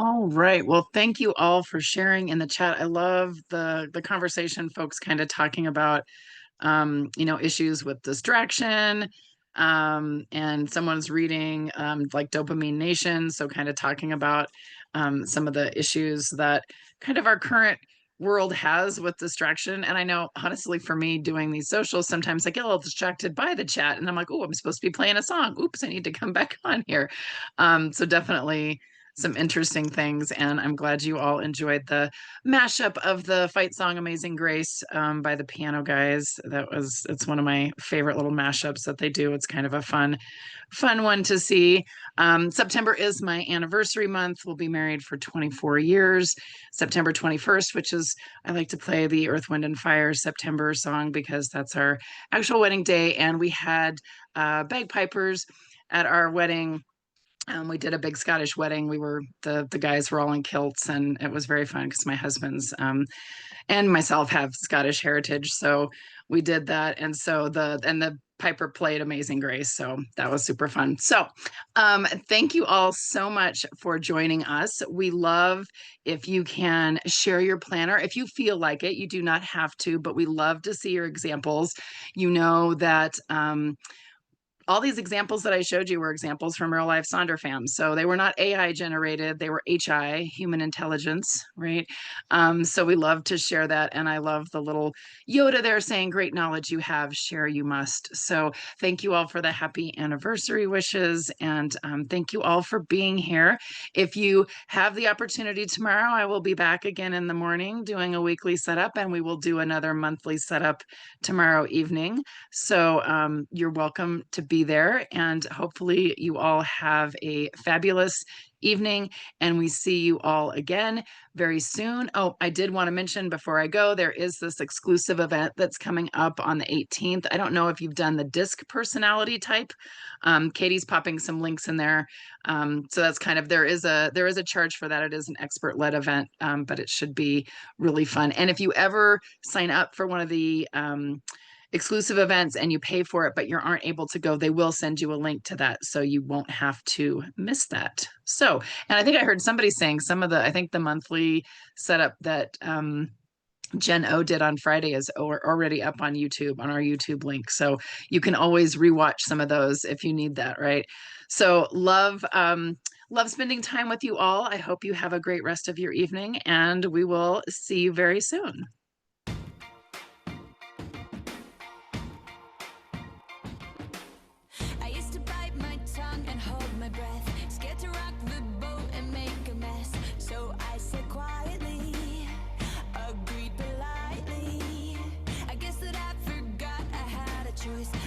All right. Well, thank you all for sharing in the chat. I love the conversation, folks kind of talking about issues with distraction. And someone's reading like Dopamine Nation, so kind of talking about some of the issues that kind of our current world has with distraction. And I know, honestly, for me doing these socials, sometimes I get a little distracted by the chat and I'm like, oh, I'm supposed to be playing a song. Oops, I need to come back on here. So definitely some interesting things. And I'm glad you all enjoyed the mashup of the fight song Amazing Grace by the Piano Guys. It's one of my favorite little mashups that they do. It's kind of a fun one to see. September is my anniversary month. We'll be married for 24 years. September 21st, which is, I like to play the Earth, Wind, and Fire September song because that's our actual wedding day. And we had bagpipers at our wedding. We did a big Scottish wedding. The guys were all in kilts, and it was very fun because my husband's and myself have Scottish heritage, so we did that. And the piper played Amazing Grace, so that was super fun. So thank you all so much for joining us. We love if you can share your planner if you feel like it. You do not have to, but we love to see your examples. You know that all these examples that I showed you were examples from real life Sonder fams. So they were not AI generated, they were HI, human intelligence, right? So we love to share that. And I love the little Yoda there saying, great knowledge you have, share you must. So thank you all for the happy anniversary wishes. And thank you all for being here. If you have the opportunity tomorrow, I will be back again in the morning doing a weekly setup, and we will do another monthly setup tomorrow evening. So you're welcome to be there, and hopefully you all have a fabulous evening, and we see you all again very soon. Oh, I did want to mention before I go, there is this exclusive event that's coming up on the 18th. I don't know if you've done the DISC personality type. Katie's popping some links in there. So that's kind of, there is a charge for that. It is an expert-led event, but it should be really fun. And if you ever sign up for one of the exclusive events and you pay for it, but you aren't able to go, they will send you a link to that, so you won't have to miss that. So, and I think I heard somebody saying I think the monthly setup that Jen O did on Friday is already up on YouTube, on our YouTube link. So you can always rewatch some of those if you need that, right? So love spending time with you all. I hope you have a great rest of your evening, and we will see you very soon.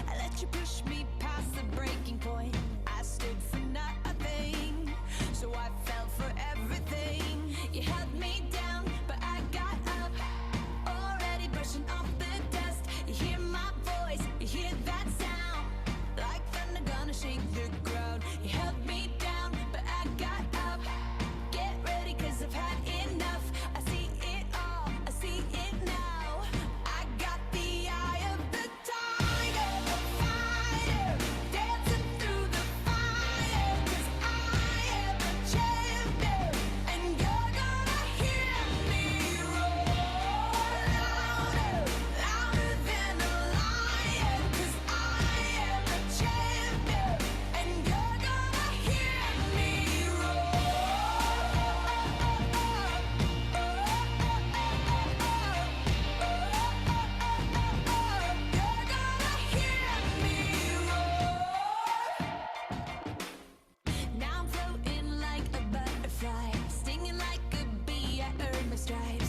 I let you push me past the breaking point. I stood for nothing, so I fell for everything. You held me down, but I got up, already brushing off the dust. You hear my voice, you hear that sound, like thunder gonna shake the ground. You held me down, but I got up. Get ready, 'cause I've had enough. I see it all, I see it now. I got the eye of the tiger, fighter, dancing through the fire. 'Cause I am a champion, and you're gonna hear me roar louder, louder than a lion. 'Cause I am a champion, and you're gonna hear me Now I'm floating like a butterfly, stinging like a bee, I earned my stripes.